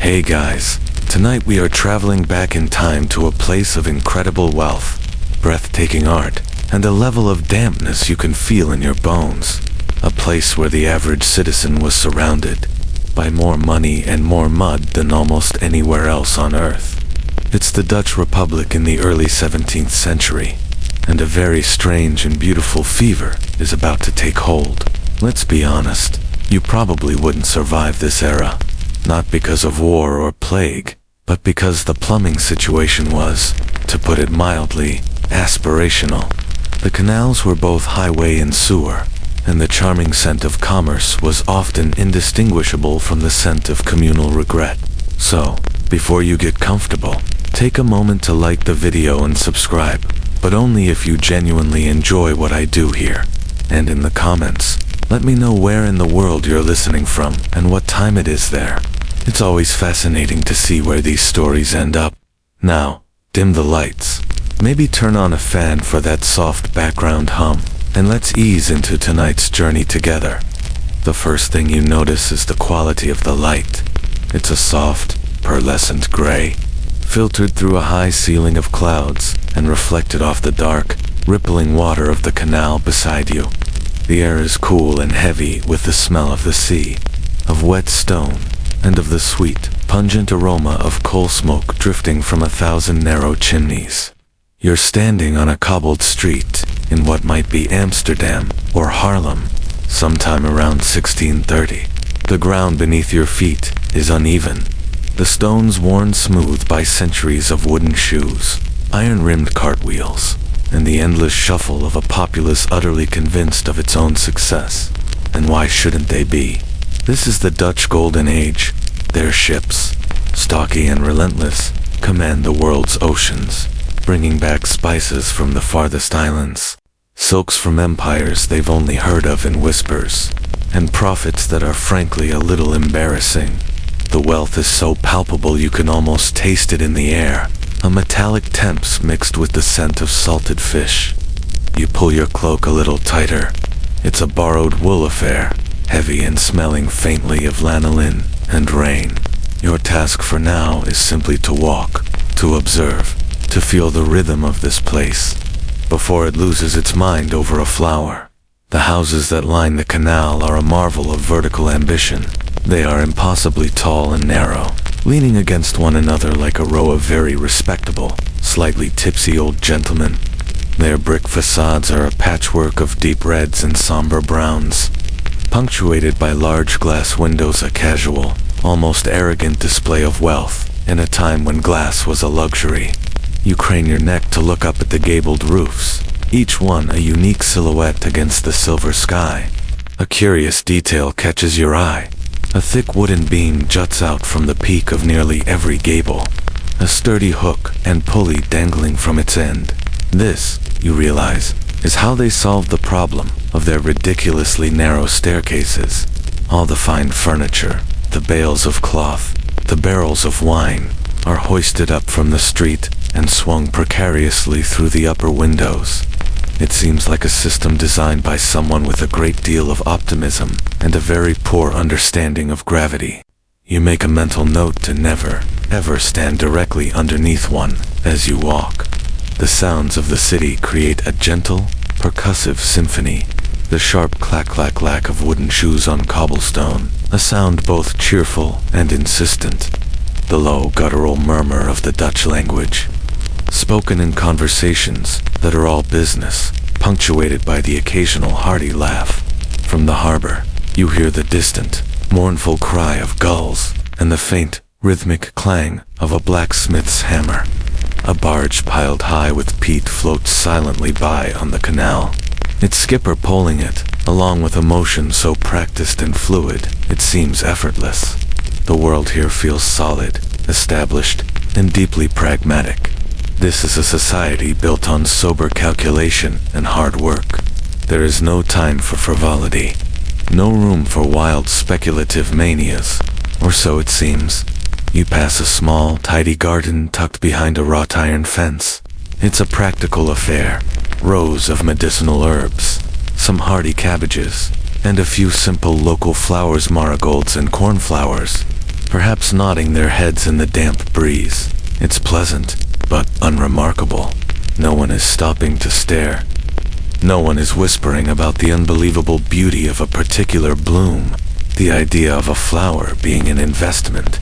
Hey guys, tonight we are traveling back in time to a place of incredible wealth, breathtaking art, and a level of dampness you can feel in your bones. A place where the average citizen was surrounded by more money and more mud than almost anywhere else on Earth. It's the Dutch Republic in the early 17th century, and a very strange and beautiful fever is about to take hold. Let's be honest, you probably wouldn't survive this era. Not because of war or plague, but because the plumbing situation was, to put it mildly, aspirational. The canals were both highway and sewer, and the charming scent of commerce was often indistinguishable from the scent of communal regret. So, before you get comfortable, take a moment to like the video and subscribe, but only if you genuinely enjoy what I do here. And in the comments, let me know where in the world you're listening from and what time it is there. It's always fascinating to see where these stories end up. Now, dim the lights. Maybe turn on a fan for that soft background hum, and let's ease into tonight's journey together. The first thing you notice is the quality of the light. It's a soft, pearlescent gray, filtered through a high ceiling of clouds and reflected off the dark, rippling water of the canal beside you. The air is cool and heavy with the smell of the sea, of wet stone, and of the sweet, pungent aroma of coal smoke drifting from 1,000 narrow chimneys. You're standing on a cobbled street in what might be Amsterdam or Harlem, sometime around 1630. The ground beneath your feet is uneven, the stones worn smooth by centuries of wooden shoes, iron-rimmed cartwheels, and the endless shuffle of a populace utterly convinced of its own success. And why shouldn't they be? This is the Dutch Golden Age. Their ships, stocky and relentless, command the world's oceans, bringing back spices from the farthest islands, silks from empires they've only heard of in whispers, and profits that are frankly a little embarrassing. The wealth is so palpable you can almost taste it in the air, a metallic temps mixed with the scent of salted fish. You pull your cloak a little tighter. It's a borrowed wool affair, heavy and smelling faintly of lanolin and rain. Your task for now is simply to walk, to observe, to feel the rhythm of this place, before it loses its mind over a flower. The houses that line the canal are a marvel of vertical ambition. They are impossibly tall and narrow, leaning against one another like a row of very respectable, slightly tipsy old gentlemen. Their brick facades are a patchwork of deep reds and somber browns, punctuated by large glass windows, a casual, almost arrogant display of wealth in a time when glass was a luxury. You crane your neck to look up at the gabled roofs, each one a unique silhouette against the silver sky. A curious detail catches your eye. A thick wooden beam juts out from the peak of nearly every gable, a sturdy hook and pulley dangling from its end. This, you realize, is how they solved the problem of their ridiculously narrow staircases. All the fine furniture, the bales of cloth, the barrels of wine, are hoisted up from the street and swung precariously through the upper windows. It seems like a system designed by someone with a great deal of optimism and a very poor understanding of gravity. You make a mental note to never, ever stand directly underneath one as you walk. The sounds of the city create a gentle, percussive symphony. The sharp clack-clack-clack of wooden shoes on cobblestone, a sound both cheerful and insistent. The low guttural murmur of the Dutch language, spoken in conversations that are all business, punctuated by the occasional hearty laugh. From the harbor, you hear the distant, mournful cry of gulls and the faint, rhythmic clang of a blacksmith's hammer. A barge piled high with peat floats silently by on the canal, its skipper poling it, along with a motion so practiced and fluid, it seems effortless. The world here feels solid, established, and deeply pragmatic. This is a society built on sober calculation and hard work. There is no time for frivolity, no room for wild speculative manias, or so it seems. You pass a small, tidy garden tucked behind a wrought iron fence. It's a practical affair. Rows of medicinal herbs, some hardy cabbages, and a few simple local flowers, marigolds and cornflowers. perhaps nodding their heads in the damp breeze. It's pleasant, but unremarkable. No one is stopping to stare. No one is whispering about the unbelievable beauty of a particular bloom. The idea of a flower being an investment,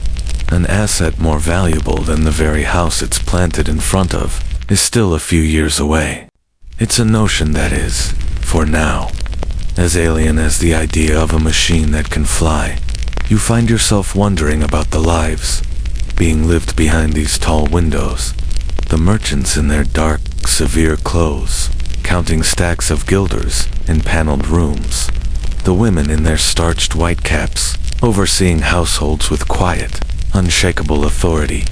an asset more valuable than the very house it's planted in front of, is still a few years away. It's a notion that is, for now, as alien as the idea of a machine that can fly. You find yourself wondering about the lives being lived behind these tall windows. The merchants in their dark, severe clothes, counting stacks of guilders in paneled rooms. The women in their starched white caps, overseeing households with quiet, unshakable authority.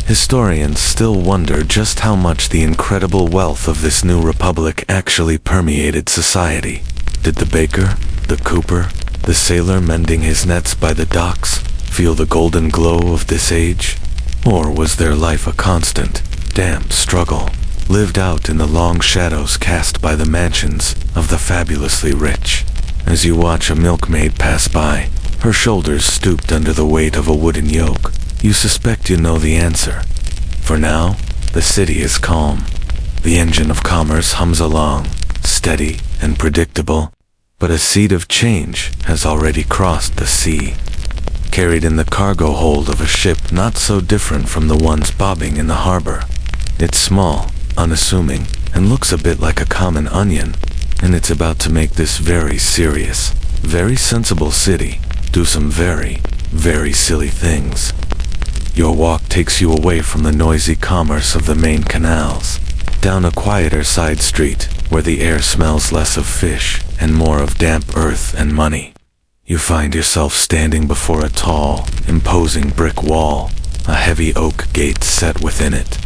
Historians still wonder just how much the incredible wealth of this new republic actually permeated society. Did the baker, the cooper, the sailor mending his nets by the docks feel the golden glow of this age? Or was their life a constant, damp struggle, lived out in the long shadows cast by the mansions of the fabulously rich? As you watch a milkmaid pass by, her shoulders stooped under the weight of a wooden yoke, you suspect you know the answer. For now, the city is calm. The engine of commerce hums along, steady and predictable, but a seed of change has already crossed the sea, carried in the cargo hold of a ship not so different from the ones bobbing in the harbor. It's small, unassuming, and looks a bit like a common onion, and it's about to make this very serious, very sensible city do some very, very silly things. Your walk takes you away from the noisy commerce of the main canals, down a quieter side street where the air smells less of fish and more of damp earth and money. You find yourself standing before a tall, imposing brick wall, a heavy oak gate set within it.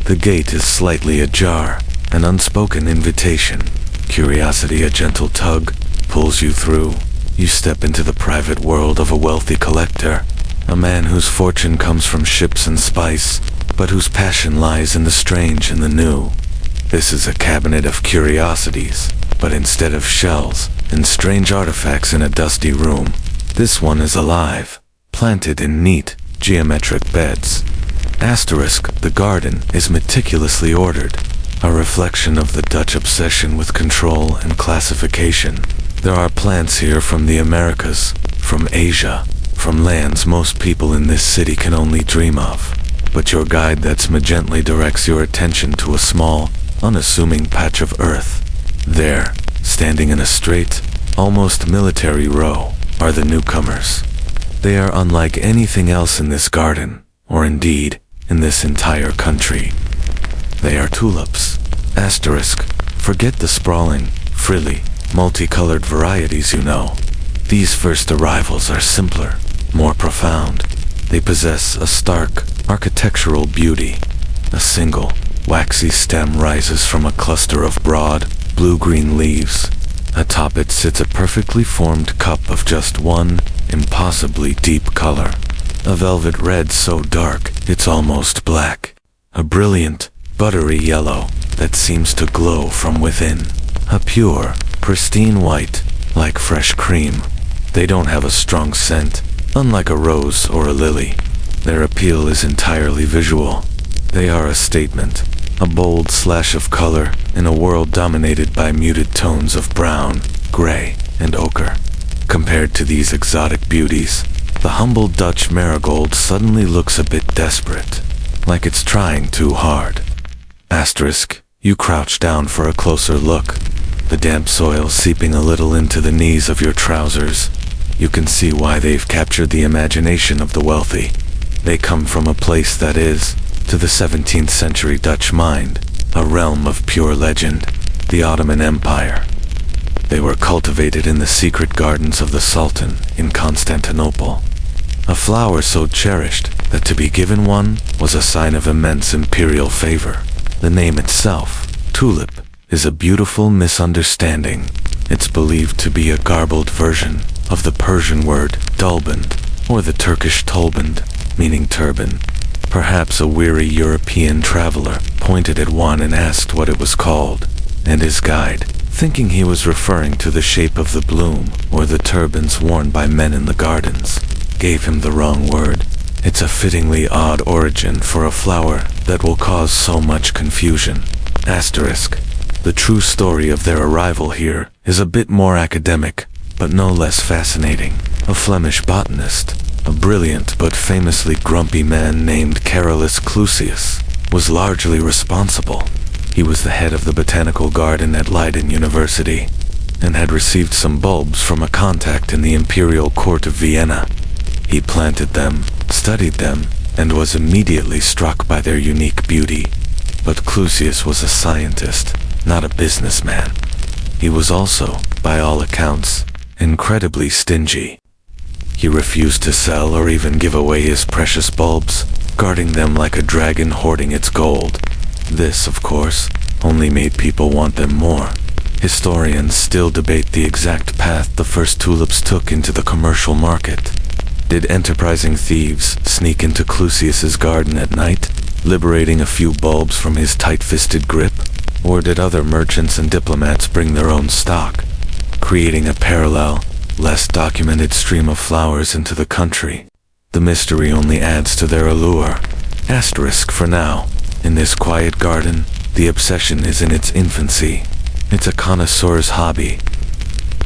The gate is slightly ajar, an unspoken invitation. Curiosity, a gentle tug, pulls you through. You step into the private world of a wealthy collector, a man whose fortune comes from ships and spice, but whose passion lies in the strange and the new. This is a cabinet of curiosities, but instead of shells and strange artifacts in a dusty room, this one is alive, planted in neat, geometric beds. Asterisk, the garden is meticulously ordered, a reflection of the Dutch obsession with control and classification. There are plants here from the Americas, from Asia, from lands most people in this city can only dream of. But your guide that's gently directs your attention to a small, unassuming patch of earth. There, standing in a straight, almost military row, are the newcomers. They are unlike anything else in this garden, or indeed, in this entire country. They are tulips. Asterisk, forget the sprawling, frilly, multicolored varieties you know. These first arrivals are simpler, more profound. They possess a stark, architectural beauty. A single, waxy stem rises from a cluster of broad, blue-green leaves. Atop it sits a perfectly formed cup of just one, impossibly deep color. A velvet red so dark, it's almost black. A brilliant, buttery yellow that seems to glow from within. A pure, pristine white, like fresh cream. They don't have a strong scent, unlike a rose or a lily. Their appeal is entirely visual. They are a statement, a bold slash of color in a world dominated by muted tones of brown, gray, and ochre. Compared to these exotic beauties, the humble Dutch marigold suddenly looks a bit desperate, like it's trying too hard. Asterisk, you crouch down for a closer look, the damp soil seeping a little into the knees of your trousers. You can see why they've captured the imagination of the wealthy. They come from a place that is, to the 17th century Dutch mind, a realm of pure legend, the Ottoman Empire. They were cultivated in the secret gardens of the Sultan in Constantinople. A flower so cherished that to be given one was a sign of immense imperial favor. The name itself, tulip, is a beautiful misunderstanding. It's believed to be a garbled version of the Persian word dulband, or the Turkish tolband, meaning turban. Perhaps a weary European traveler pointed at one and asked what it was called, and his guide, thinking he was referring to the shape of the bloom or the turbans worn by men in the gardens, gave him the wrong word. It's a fittingly odd origin for a flower that will cause so much confusion. Asterisk. The true story of their arrival here is a bit more academic, but no less fascinating. A Flemish botanist, a brilliant but famously grumpy man named Carolus Clusius, was largely responsible. He was the head of the botanical garden at Leiden University, and had received some bulbs from a contact in the imperial court of Vienna. He planted them, studied them, and was immediately struck by their unique beauty. But Clusius was a scientist, not a businessman. He was also, by all accounts, incredibly stingy. He refused to sell or even give away his precious bulbs, guarding them like a dragon hoarding its gold. This, of course, only made people want them more. Historians still debate the exact path the first tulips took into the commercial market. Did enterprising thieves sneak into Clusius's garden at night, liberating a few bulbs from his tight-fisted grip? Or did other merchants and diplomats bring their own stock, creating a parallel, less documented stream of flowers into the country? The mystery only adds to their allure. Asterisk for now. In this quiet garden, the obsession is in its infancy. It's a connoisseur's hobby.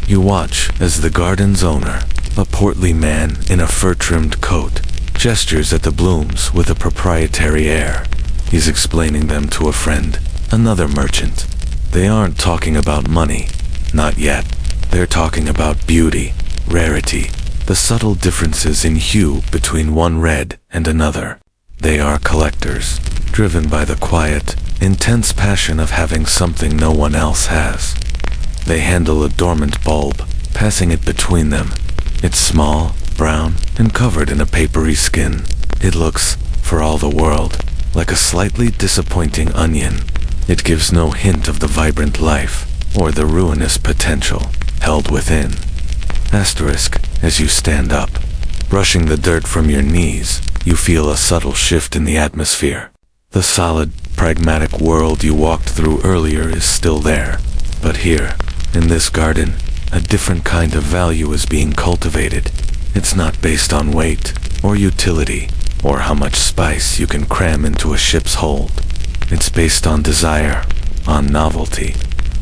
You watch as the garden's owner, a portly man in a fur-trimmed coat, gestures at the blooms with a proprietary air. He's explaining them to a friend, another merchant. They aren't talking about money, not yet. They're talking about beauty, rarity, the subtle differences in hue between one red and another. They are collectors, driven by the quiet, intense passion of having something no one else has. They handle a dormant bulb, passing it between them. It's small, brown, and covered in a papery skin. It looks, for all the world, like a slightly disappointing onion. It gives no hint of the vibrant life, or the ruinous potential held within. Asterisk, as you stand up, brushing the dirt from your knees, you feel a subtle shift in the atmosphere. The solid, pragmatic world you walked through earlier is still there. But here, in this garden, a different kind of value is being cultivated. It's not based on weight, or utility, or how much spice you can cram into a ship's hold. It's based on desire, on novelty,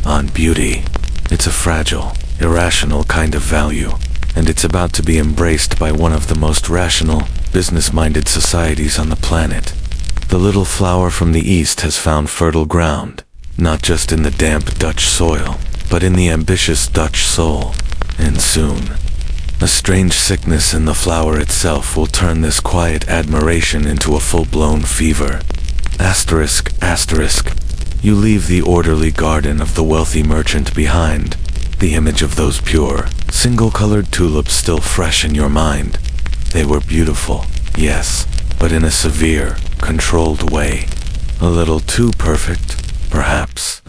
on beauty. It's a fragile, irrational kind of value, and it's about to be embraced by one of the most rational, business-minded societies on the planet. The little flower from the east has found fertile ground, not just in the damp Dutch soil, but in the ambitious Dutch soul. And soon, a strange sickness in the flower itself will turn this quiet admiration into a full-blown fever. Asterisk, asterisk. You leave the orderly garden of the wealthy merchant behind, the image of those pure, single-colored tulips still fresh in your mind. They were beautiful, yes, but in a severe, controlled way. A little too perfect, perhaps.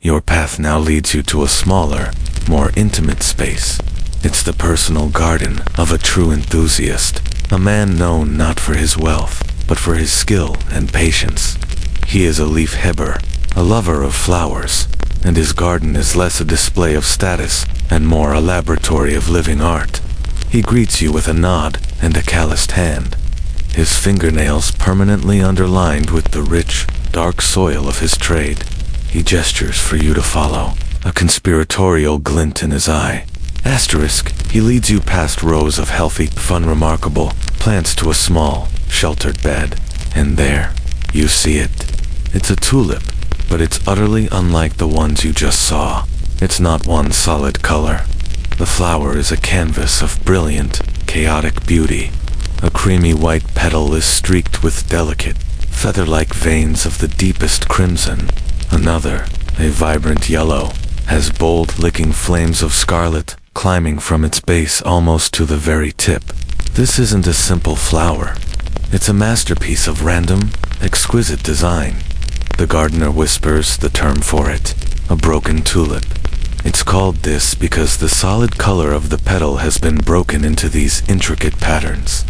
Your path now leads you to a smaller, more intimate space. It's the personal garden of a true enthusiast, a man known not for his wealth, but for his skill and patience. He is a leaf hebber, a lover of flowers, and his garden is less a display of status and more a laboratory of living art. He greets you with a nod and a calloused hand, his fingernails permanently underlined with the rich, dark soil of his trade. He gestures for you to follow, a conspiratorial glint in his eye. Asterisk, he leads you past rows of healthy, fun-remarkable plants to a small, sheltered bed. And there, you see it. It's a tulip, but it's utterly unlike the ones you just saw. It's not one solid color. The flower is a canvas of brilliant, chaotic beauty. A creamy white petal is streaked with delicate, feather-like veins of the deepest crimson. Another, a vibrant yellow, has bold licking flames of scarlet climbing from its base almost to the very tip. This isn't a simple flower. It's a masterpiece of random, exquisite design. The gardener whispers the term for it, a broken tulip. It's called this because the solid color of the petal has been broken into these intricate patterns.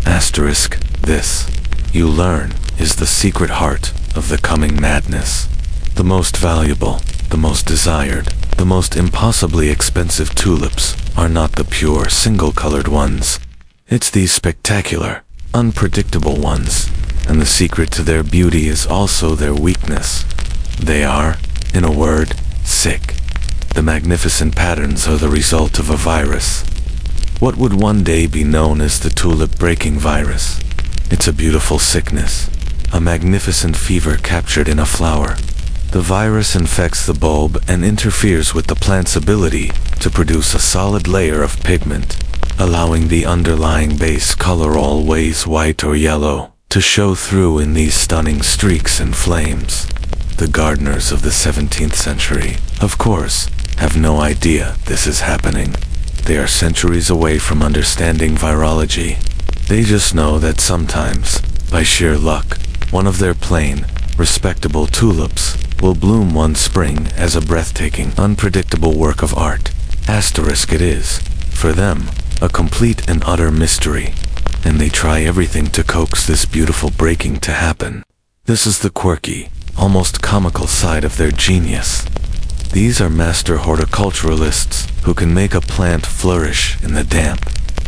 Asterisk, this, you learn, is the secret heart of the coming madness. The most valuable, the most desired, the most impossibly expensive tulips are not the pure, single-colored ones. It's these spectacular, unpredictable ones, and the secret to their beauty is also their weakness. They are, in a word, sick. The magnificent patterns are the result of a virus. What would one day be known as the tulip-breaking virus? It's a beautiful sickness, a magnificent fever captured in a flower. The virus infects the bulb and interferes with the plant's ability to produce a solid layer of pigment, allowing the underlying base color, always white or yellow, to show through in these stunning streaks and flames. The gardeners of the 17th century, of course, have no idea this is happening. They are centuries away from understanding virology. They just know that sometimes, by sheer luck, one of their plain, respectable tulips will bloom one spring as a breathtaking, unpredictable work of art. Asterisk it is, for them, a complete and utter mystery, and they try everything to coax this beautiful breaking to happen. This is the quirky, almost comical side of their genius. These are master horticulturalists who can make a plant flourish in the damp,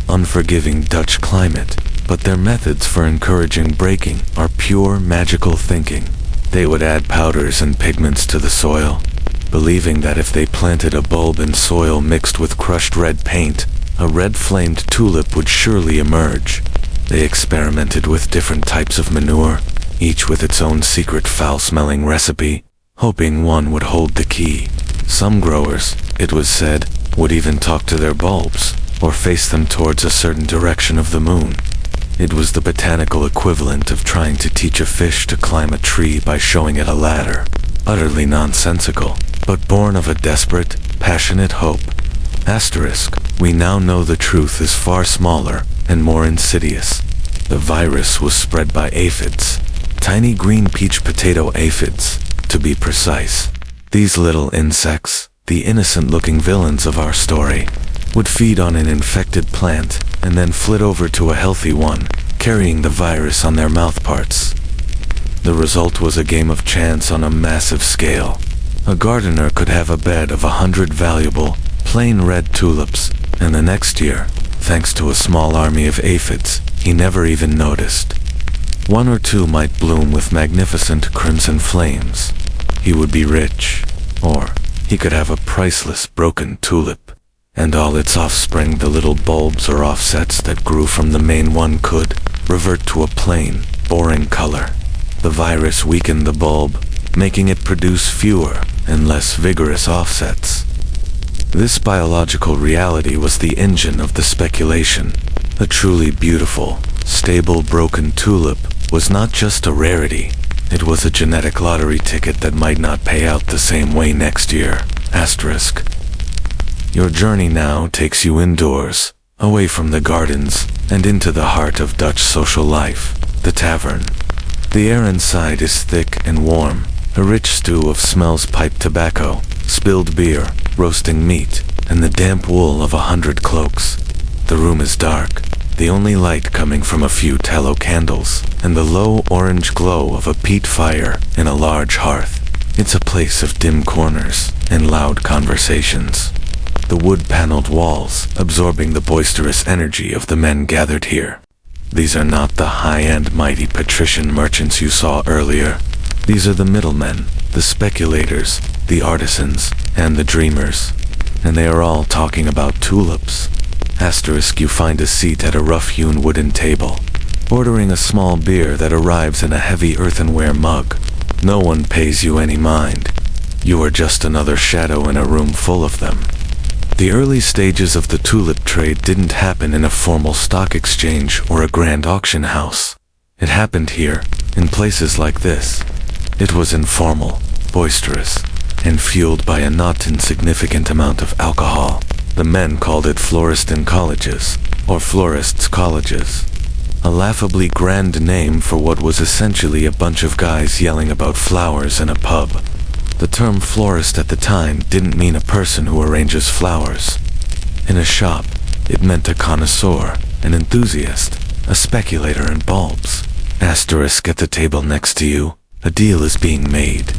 unforgiving Dutch climate, but their methods for encouraging breaking are pure magical thinking. They would add powders and pigments to the soil, believing that if they planted a bulb in soil mixed with crushed red paint, a red-flamed tulip would surely emerge. They experimented with different types of manure, each with its own secret foul-smelling recipe, hoping one would hold the key. Some growers, it was said, would even talk to their bulbs, or face them towards a certain direction of the moon. It was the botanical equivalent of trying to teach a fish to climb a tree by showing it a ladder. Utterly nonsensical, but born of a desperate, passionate hope. Asterisk, we now know the truth is far smaller and more insidious. The virus was spread by aphids, tiny green peach potato aphids, to be precise. These little insects, the innocent-looking villains of our story, would feed on an infected plant and then flit over to a healthy one, carrying the virus on their mouthparts. The result was a game of chance on a massive scale. A gardener could have a bed of 100 valuable, plain red tulips, and the next year, thanks to a small army of aphids, he never even noticed. One or two might bloom with magnificent crimson flames. He would be rich, or he could have a priceless broken tulip, and all its offspring, the little bulbs or offsets that grew from the main one, could revert to a plain, boring color. The virus weakened the bulb, making it produce fewer and less vigorous offsets. This biological reality was the engine of the speculation. A truly beautiful, stable broken tulip was not just a rarity, it was a genetic lottery ticket that might not pay out the same way next year. Asterisk. Your journey now takes you indoors, away from the gardens, and into the heart of Dutch social life, the tavern. The air inside is thick and warm, a rich stew of smells, pipe tobacco, spilled beer, roasting meat, and the damp wool of 100 cloaks. The room is dark, the only light coming from a few tallow candles, and the low orange glow of a peat fire in a large hearth. It's a place of dim corners and loud conversations. The wood-paneled walls absorbing the boisterous energy of the men gathered here. These are not the high-end mighty patrician merchants you saw earlier. These are the middlemen, the speculators, the artisans, and the dreamers. And they are all talking about tulips. Asterisk, you find a seat at a rough-hewn wooden table, ordering a small beer that arrives in a heavy earthenware mug. No one pays you any mind. You are just another shadow in a room full of them. The early stages of the tulip trade didn't happen in a formal stock exchange or a grand auction house. It happened here, in places like this. It was informal, boisterous, and fueled by a not insignificant amount of alcohol. The men called it floristan colleges, or florists' colleges. A laughably grand name for what was essentially a bunch of guys yelling about flowers in a pub. The term florist at the time didn't mean a person who arranges flowers. In a shop, it meant a connoisseur, an enthusiast, a speculator in bulbs. Asterisk, at the table next to you, a deal is being made.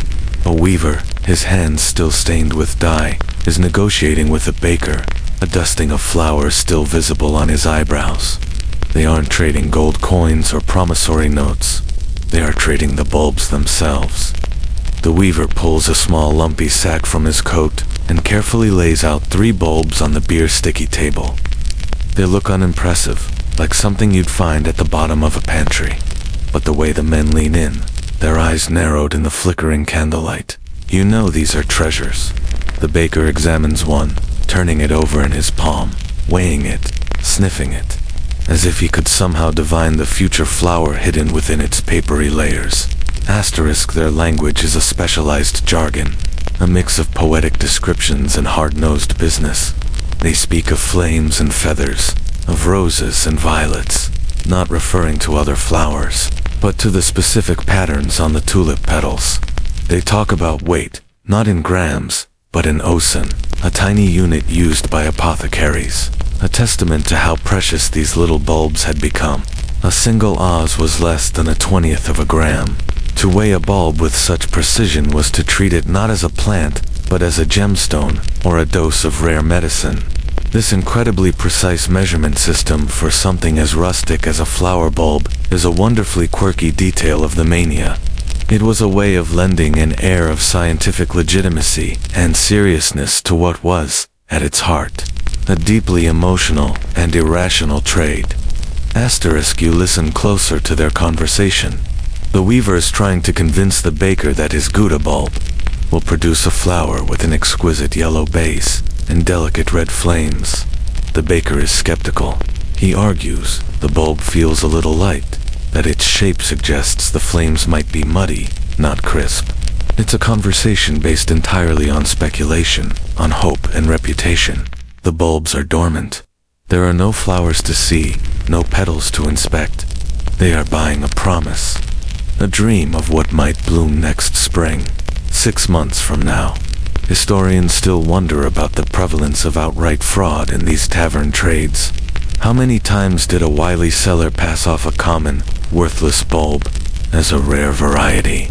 A weaver, his hands still stained with dye, is negotiating with a baker, a dusting of flowers still visible on his eyebrows. They aren't trading gold coins or promissory notes. They are trading the bulbs themselves. The weaver pulls a small lumpy sack from his coat and carefully lays out 3 bulbs on the beer sticky table. They look unimpressive, like something you'd find at the bottom of a pantry. But the way the men lean in, their eyes narrowed in the flickering candlelight, you know these are treasures. The baker examines one, turning it over in his palm, weighing it, sniffing it, as if he could somehow divine the future flour hidden within its papery layers. Their language is a specialized jargon, a mix of poetic descriptions and hard-nosed business. They speak of flames and feathers, of roses and violets, not referring to other flowers, but to the specific patterns on the tulip petals. They talk about weight, not in grams, but in osen, a tiny unit used by apothecaries, a testament to how precious these little bulbs had become. A single oz was less than 1/20th of a gram. To weigh a bulb with such precision was to treat it not as a plant, but as a gemstone, or a dose of rare medicine. This incredibly precise measurement system for something as rustic as a flower bulb is a wonderfully quirky detail of the mania. It was a way of lending an air of scientific legitimacy and seriousness to what was, at its heart, a deeply emotional and irrational trade. You listen closer to their conversation. The weaver is trying to convince the baker that his Gouda bulb will produce a flower with an exquisite yellow base and delicate red flames. The baker is skeptical. He argues the bulb feels a little light, that its shape suggests the flames might be muddy, not crisp. It's a conversation based entirely on speculation, on hope and reputation. The bulbs are dormant. There are no flowers to see, no petals to inspect. They are buying a promise, a dream of what might bloom next spring, 6 months from now. Historians still wonder about the prevalence of outright fraud in these tavern trades. How many times did a wily seller pass off a common, worthless bulb as a rare variety?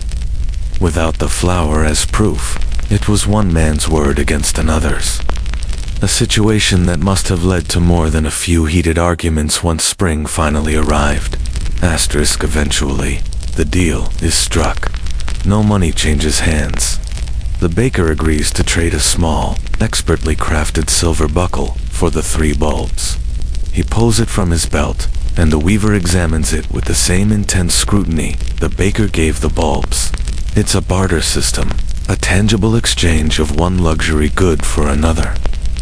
Without the flower as proof, it was one man's word against another's. A situation that must have led to more than a few heated arguments once spring finally arrived. Eventually, the deal is struck. No money changes hands. The baker agrees to trade a small, expertly crafted silver buckle for the 3 bulbs. He pulls it from his belt, and the weaver examines it with the same intense scrutiny the baker gave the bulbs. It's a barter system, a tangible exchange of one luxury good for another.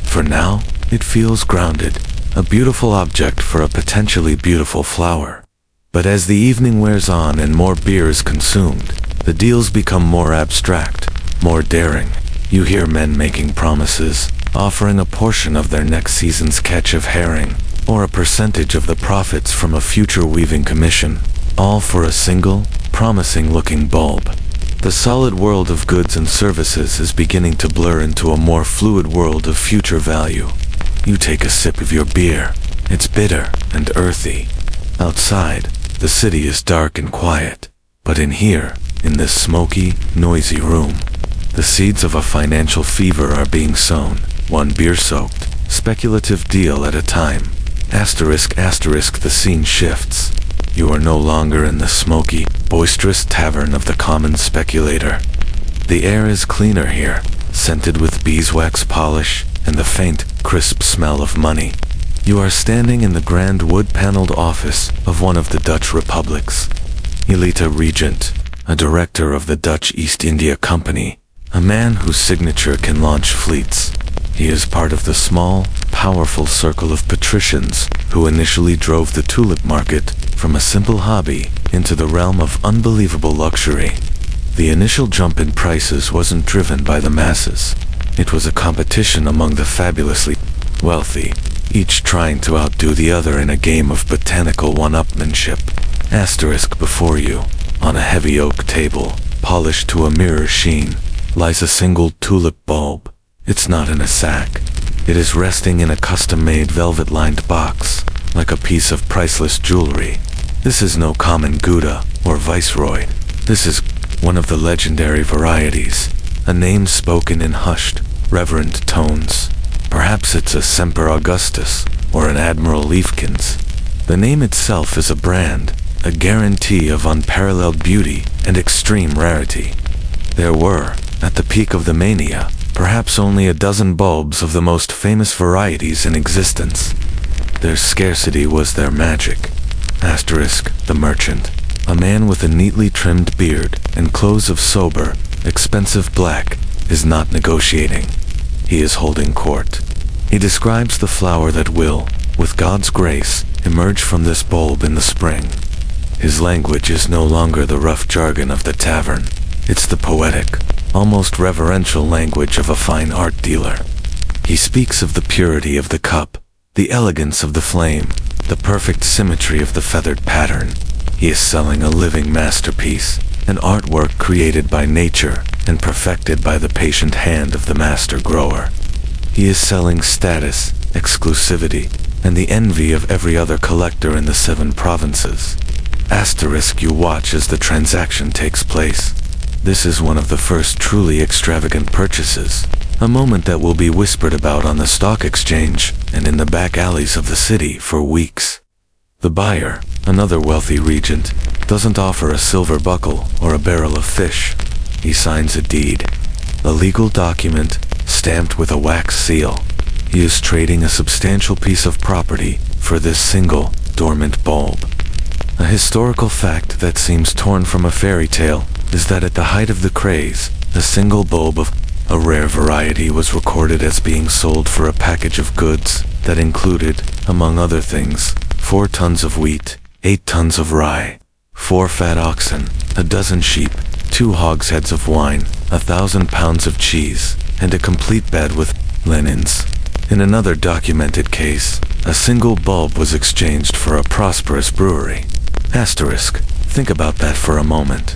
For now, it feels grounded, a beautiful object for a potentially beautiful flower. But as the evening wears on and more beer is consumed, the deals become more abstract, more daring. You hear men making promises, offering a portion of their next season's catch of herring, or a percentage of the profits from a future weaving commission, all for a single, promising-looking bulb. The solid world of goods and services is beginning to blur into a more fluid world of future value. You take a sip of your beer. It's bitter and earthy. Outside, the city is dark and quiet. But in here, in this smoky, noisy room, the seeds of a financial fever are being sown, one beer-soaked, speculative deal at a time. The scene shifts. You are no longer in the smoky, boisterous tavern of the common speculator. The air is cleaner here, scented with beeswax polish and the faint, crisp smell of money. You are standing in the grand wood-paneled office of one of the Dutch republics. Elita Regent, a director of the Dutch East India Company, a man whose signature can launch fleets. He is part of the small, powerful circle of patricians who initially drove the tulip market from a simple hobby into the realm of unbelievable luxury. The initial jump in prices wasn't driven by the masses. It was a competition among the fabulously wealthy, each trying to outdo the other in a game of botanical one-upmanship. Before you, on a heavy oak table, polished to a mirror sheen, lies a single tulip bulb. It's not in a sack. It is resting in a custom-made velvet-lined box, like a piece of priceless jewelry. This is no common Gouda or Viceroy. This is one of the legendary varieties, a name spoken in hushed, reverent tones. Perhaps it's a Semper Augustus or an Admiral Leifkins. The name itself is a brand, a guarantee of unparalleled beauty and extreme rarity. There were, at the peak of the mania, perhaps only a dozen bulbs of the most famous varieties in existence. Their scarcity was their magic. Asterisk, the merchant, a man with a neatly trimmed beard and clothes of sober, expensive black, is not negotiating. He is holding court. He describes the flower that will, with God's grace, emerge from this bulb in the spring. His language is no longer the rough jargon of the tavern. It's the poetic, almost reverential language of a fine art dealer. He speaks of the purity of the cup, the elegance of the flame, the perfect symmetry of the feathered pattern. He is selling a living masterpiece, an artwork created by nature and perfected by the patient hand of the master grower. He is selling status, exclusivity, and the envy of every other collector in the 7 provinces. Asterisk, you watch as the transaction takes place. This is one of the first truly extravagant purchases, a moment that will be whispered about on the stock exchange and in the back alleys of the city for weeks. The buyer, another wealthy regent, doesn't offer a silver buckle or a barrel of fish. He signs a deed, a legal document stamped with a wax seal. He is trading a substantial piece of property for this single, dormant bulb. A historical fact that seems torn from a fairy tale is that at the height of the craze, a single bulb of a rare variety was recorded as being sold for a package of goods that included, among other things, 4 tons of wheat, 8 tons of rye, 4 fat oxen, a dozen sheep, 2 hogsheads of wine, 1,000 pounds of cheese, and a complete bed with linens. In another documented case, a single bulb was exchanged for a prosperous brewery. Asterisk, think about that for a moment.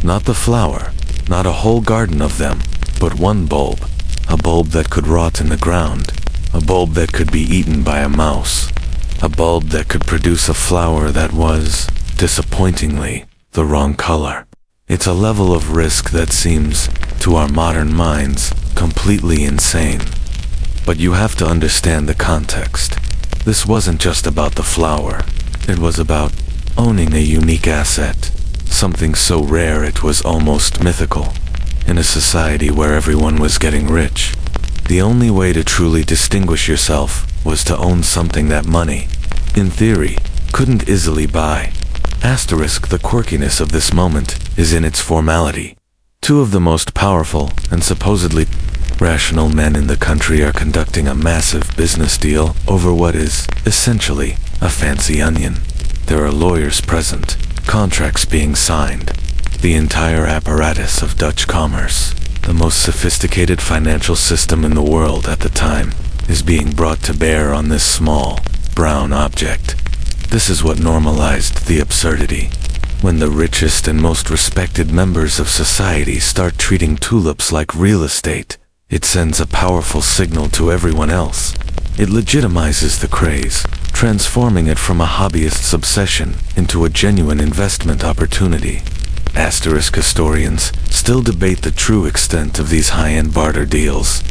Not the flower, not a whole garden of them, but one bulb. A bulb that could rot in the ground. A bulb that could be eaten by a mouse. A bulb that could produce a flower that was, disappointingly, the wrong color. It's a level of risk that seems, to our modern minds, completely insane. But you have to understand the context. This wasn't just about the flower. It was about owning a unique asset, something so rare it was almost mythical. In a society where everyone was getting rich, the only way to truly distinguish yourself was to own something that money, in theory, couldn't easily buy. Asterisk, the quirkiness of this moment is in its formality. 2 of the most powerful and supposedly rational men in the country are conducting a massive business deal over what is, essentially, a fancy onion. There are lawyers present, contracts being signed. The entire apparatus of Dutch commerce, the most sophisticated financial system in the world at the time, is being brought to bear on this small, brown object. This is what normalized the absurdity. When the richest and most respected members of society start treating tulips like real estate, it sends a powerful signal to everyone else. It legitimizes the craze, transforming it from a hobbyist's obsession into a genuine investment opportunity. Asterisk, historians still debate the true extent of these high-end barter deals.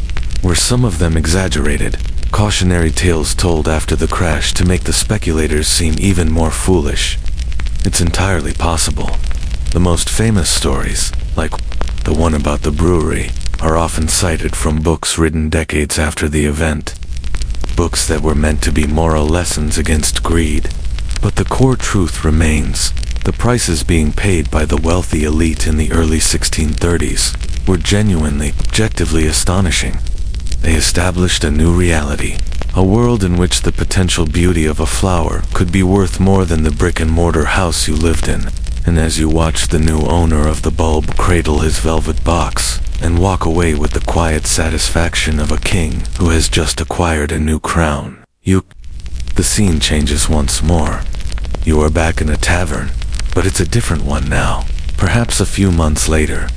Were some of them exaggerated, cautionary tales told after the crash to make the speculators seem even more foolish? It's entirely possible. The most famous stories, like the one about the brewery, are often cited from books written decades after the event. Books that were meant to be moral lessons against greed. But the core truth remains. The prices being paid by the wealthy elite in the early 1630s were genuinely, objectively astonishing. They established a new reality, a world in which the potential beauty of a flower could be worth more than the brick-and-mortar house you lived in. And as you watch the new owner of the bulb cradle his velvet box and walk away with the quiet satisfaction of a king who has just acquired a new crown, the scene changes once more. You are back in a tavern, but it's a different one now. Perhaps a few months later,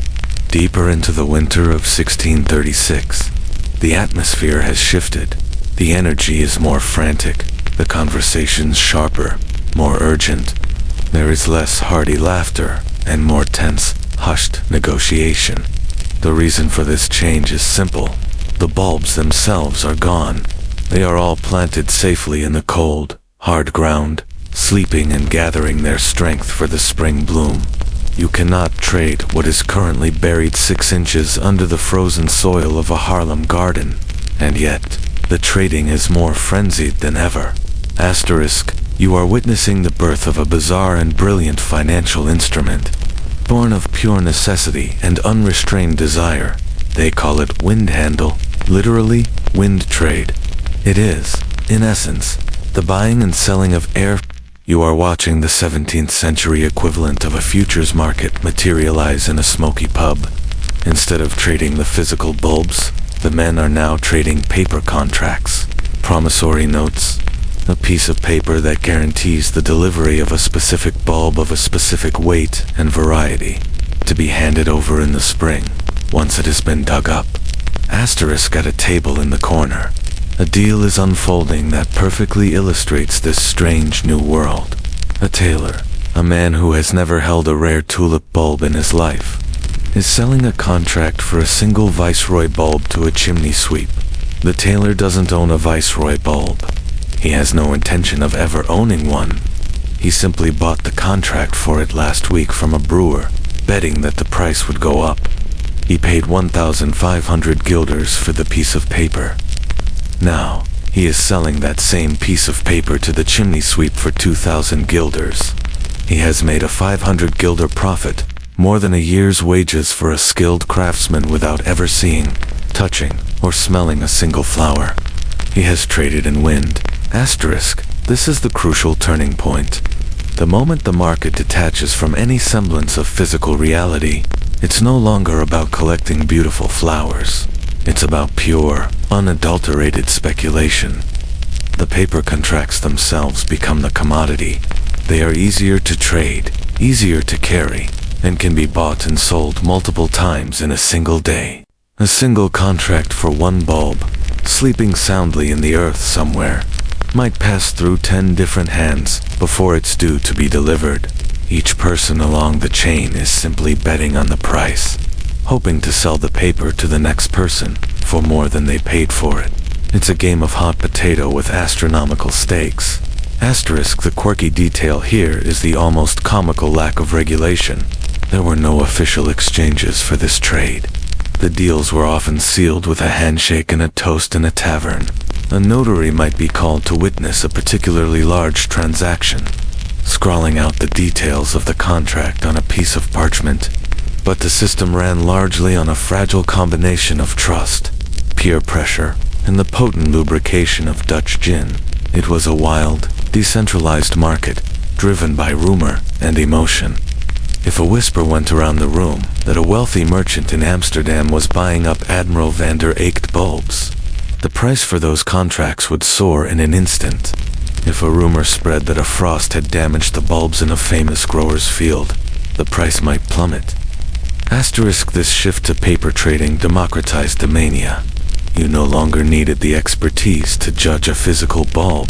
deeper into the winter of 1636, the atmosphere has shifted. The energy is more frantic, the conversations sharper, more urgent. There is less hearty laughter and more tense, hushed negotiation. The reason for this change is simple. The bulbs themselves are gone. They are all planted safely in the cold, hard ground, sleeping and gathering their strength for the spring bloom. You cannot trade what is currently buried 6 inches under the frozen soil of a Harlem garden, and yet, the trading is more frenzied than ever. Asterisk, you are witnessing the birth of a bizarre and brilliant financial instrument. Born of pure necessity and unrestrained desire, they call it wind handle, literally, wind trade. It is, in essence, the buying and selling of air. You are watching the 17th century equivalent of a futures market materialize in a smoky pub. Instead of trading the physical bulbs, the men are now trading paper contracts, promissory notes, a piece of paper that guarantees the delivery of a specific bulb of a specific weight and variety, to be handed over in the spring, once it has been dug up. Asterisk at a table in the corner. A deal is unfolding that perfectly illustrates this strange new world. A tailor, a man who has never held a rare tulip bulb in his life, is selling a contract for a single viceroy bulb to a chimney sweep. The tailor doesn't own a viceroy bulb. He has no intention of ever owning one. He simply bought the contract for it last week from a brewer, betting that the price would go up. He paid 1,500 guilders for the piece of paper. Now, he is selling that same piece of paper to the chimney sweep for 2,000 guilders. He has made a 500 guilder profit, more than a year's wages for a skilled craftsman without ever seeing, touching, or smelling a single flower. He has traded in wind. Asterisk, this is the crucial turning point. The moment the market detaches from any semblance of physical reality, it's no longer about collecting beautiful flowers. It's about pure, unadulterated speculation. The paper contracts themselves become the commodity. They are easier to trade, easier to carry, and can be bought and sold multiple times in a single day. A single contract for one bulb, sleeping soundly in the earth somewhere, might pass through 10 different hands before it's due to be delivered. Each person along the chain is simply betting on the price, hoping to sell the paper to the next person for more than they paid for it. It's a game of hot potato with astronomical stakes. Asterisk, the quirky detail here is the almost comical lack of regulation. There were no official exchanges for this trade. The deals were often sealed with a handshake and a toast in a tavern. A notary might be called to witness a particularly large transaction, scrawling out the details of the contract on a piece of parchment. But the system ran largely on a fragile combination of trust, peer pressure, and the potent lubrication of Dutch gin. It was a wild, decentralized market, driven by rumor and emotion. If a whisper went around the room that a wealthy merchant in Amsterdam was buying up Admiral van der Eyck bulbs, the price for those contracts would soar in an instant. If a rumor spread that a frost had damaged the bulbs in a famous grower's field, the price might plummet. Asterisk, this shift to paper trading democratized the mania. You no longer needed the expertise to judge a physical bulb.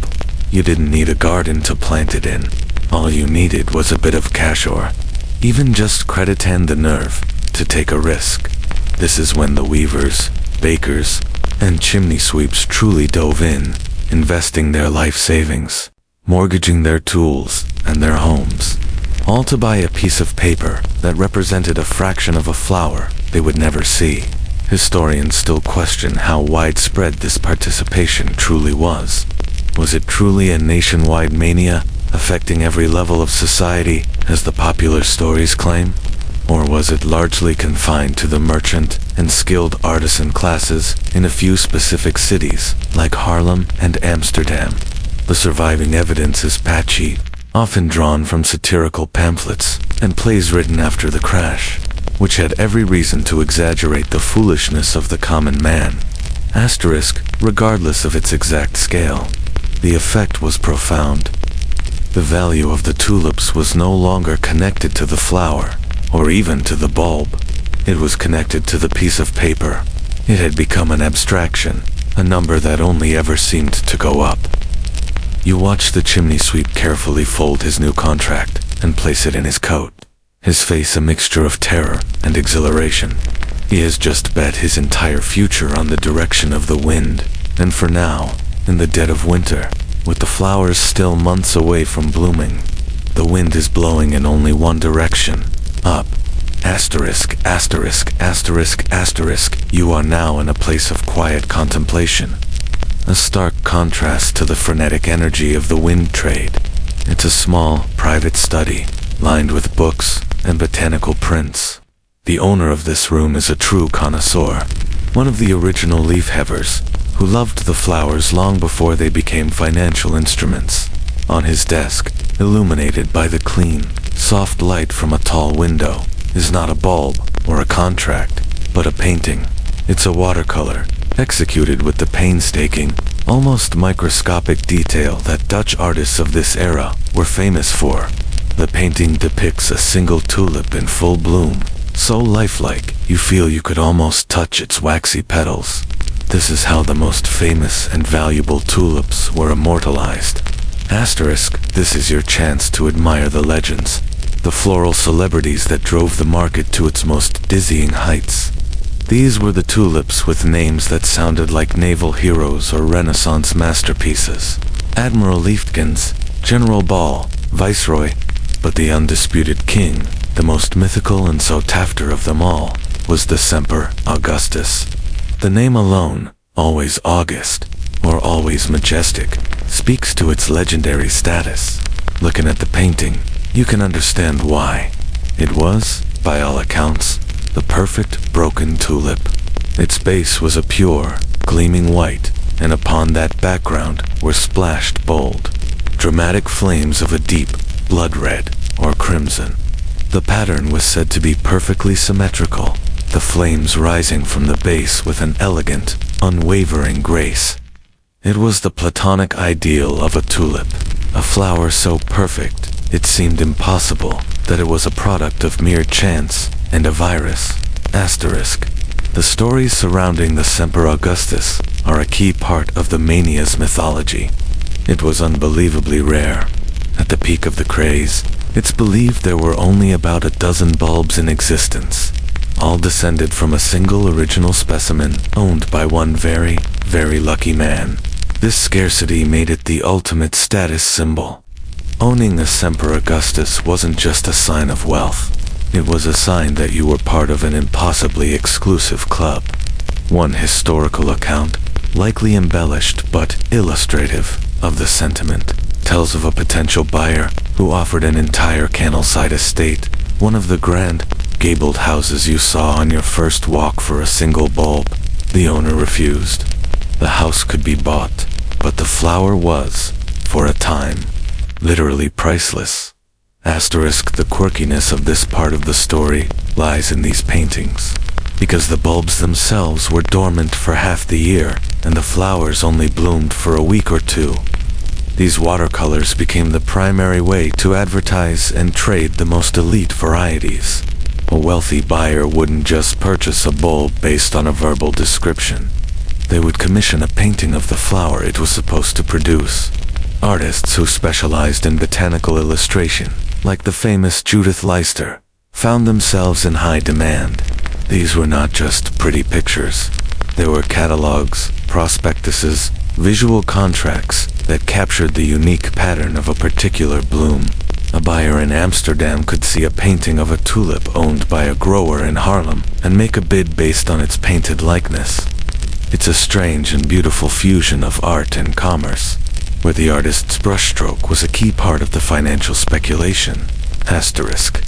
You didn't need a garden to plant it in. All you needed was a bit of cash or even just credit and the nerve to take a risk. This is when the weavers, bakers, and chimney sweeps truly dove in, investing their life savings, mortgaging their tools and their homes, all to buy a piece of paper that represented a fraction of a flower they would never see. Historians still question how widespread this participation truly was. Was it truly a nationwide mania, affecting every level of society, as the popular stories claim? Or was it largely confined to the merchant and skilled artisan classes in a few specific cities, like Harlem and Amsterdam? The surviving evidence is patchy, often drawn from satirical pamphlets and plays written after the crash, which had every reason to exaggerate the foolishness of the common man. Asterisk, regardless of its exact scale, the effect was profound. The value of the tulips was no longer connected to the flower, or even to the bulb. It was connected to the piece of paper. It had become an abstraction, a number that only ever seemed to go up. You watch the chimney sweep carefully fold his new contract and place it in his coat, his face a mixture of terror and exhilaration. He has just bet his entire future on the direction of the wind, and for now, in the dead of winter, with the flowers still months away from blooming. The wind is blowing in only one direction, up. Asterisk, asterisk, asterisk, asterisk. You are now in a place of quiet contemplation. A stark contrast to the frenetic energy of the wind trade. It's a small, private study, lined with books and botanical prints. The owner of this room is a true connoisseur, one of the original leaf-hevers, who loved the flowers long before they became financial instruments. On his desk, illuminated by the clean, soft light from a tall window, is not a bulb or a contract, but a painting. It's a watercolor, executed with the painstaking, almost microscopic detail that Dutch artists of this era were famous for. The painting depicts a single tulip in full bloom, so lifelike you feel you could almost touch its waxy petals. This is how the most famous and valuable tulips were immortalized. Asterisk, this is your chance to admire the legends, the floral celebrities that drove the market to its most dizzying heights. These were the tulips with names that sounded like naval heroes or Renaissance masterpieces. Admiral Liefkens, General Ball, Viceroy, but the undisputed king, the most mythical and sought after of them all, was the Semper Augustus. The name alone, always August, or always majestic, speaks to its legendary status. Looking at the painting, you can understand why. It was, by all accounts, the perfect broken tulip. Its base was a pure, gleaming white, and upon that background were splashed bold, dramatic flames of a deep, blood red or crimson. The pattern was said to be perfectly symmetrical, the flames rising from the base with an elegant, unwavering grace. It was the platonic ideal of a tulip, a flower so perfect it seemed impossible that it was a product of mere chance and a virus. Asterisk. The stories surrounding the Semper Augustus are a key part of the mania's mythology. It was unbelievably rare. At the peak of the craze, it's believed there were only about a dozen bulbs in existence, all descended from a single original specimen owned by one very, very lucky man. This scarcity made it the ultimate status symbol. Owning a Semper Augustus wasn't just a sign of wealth. It was a sign that you were part of an impossibly exclusive club. One historical account, likely embellished but illustrative of the sentiment, tells of a potential buyer who offered an entire canalside estate, one of the grand, gabled houses you saw on your first walk, for a single bulb. The owner refused. The house could be bought, but the flower was, for a time, literally priceless. Asterisk. The quirkiness of this part of the story lies in these paintings, because the bulbs themselves were dormant for half the year, and the flowers only bloomed for a week or two. These watercolors became the primary way to advertise and trade the most elite varieties. A wealthy buyer wouldn't just purchase a bulb based on a verbal description. They would commission a painting of the flower it was supposed to produce. Artists who specialized in botanical illustration, like the famous Judith Leister, found themselves in high demand. These were not just pretty pictures. They were catalogs, prospectuses, visual contracts that captured the unique pattern of a particular bloom. A buyer in Amsterdam could see a painting of a tulip owned by a grower in Haarlem and make a bid based on its painted likeness. It's a strange and beautiful fusion of art and commerce, where the artist's brushstroke was a key part of the financial speculation. Asterisk.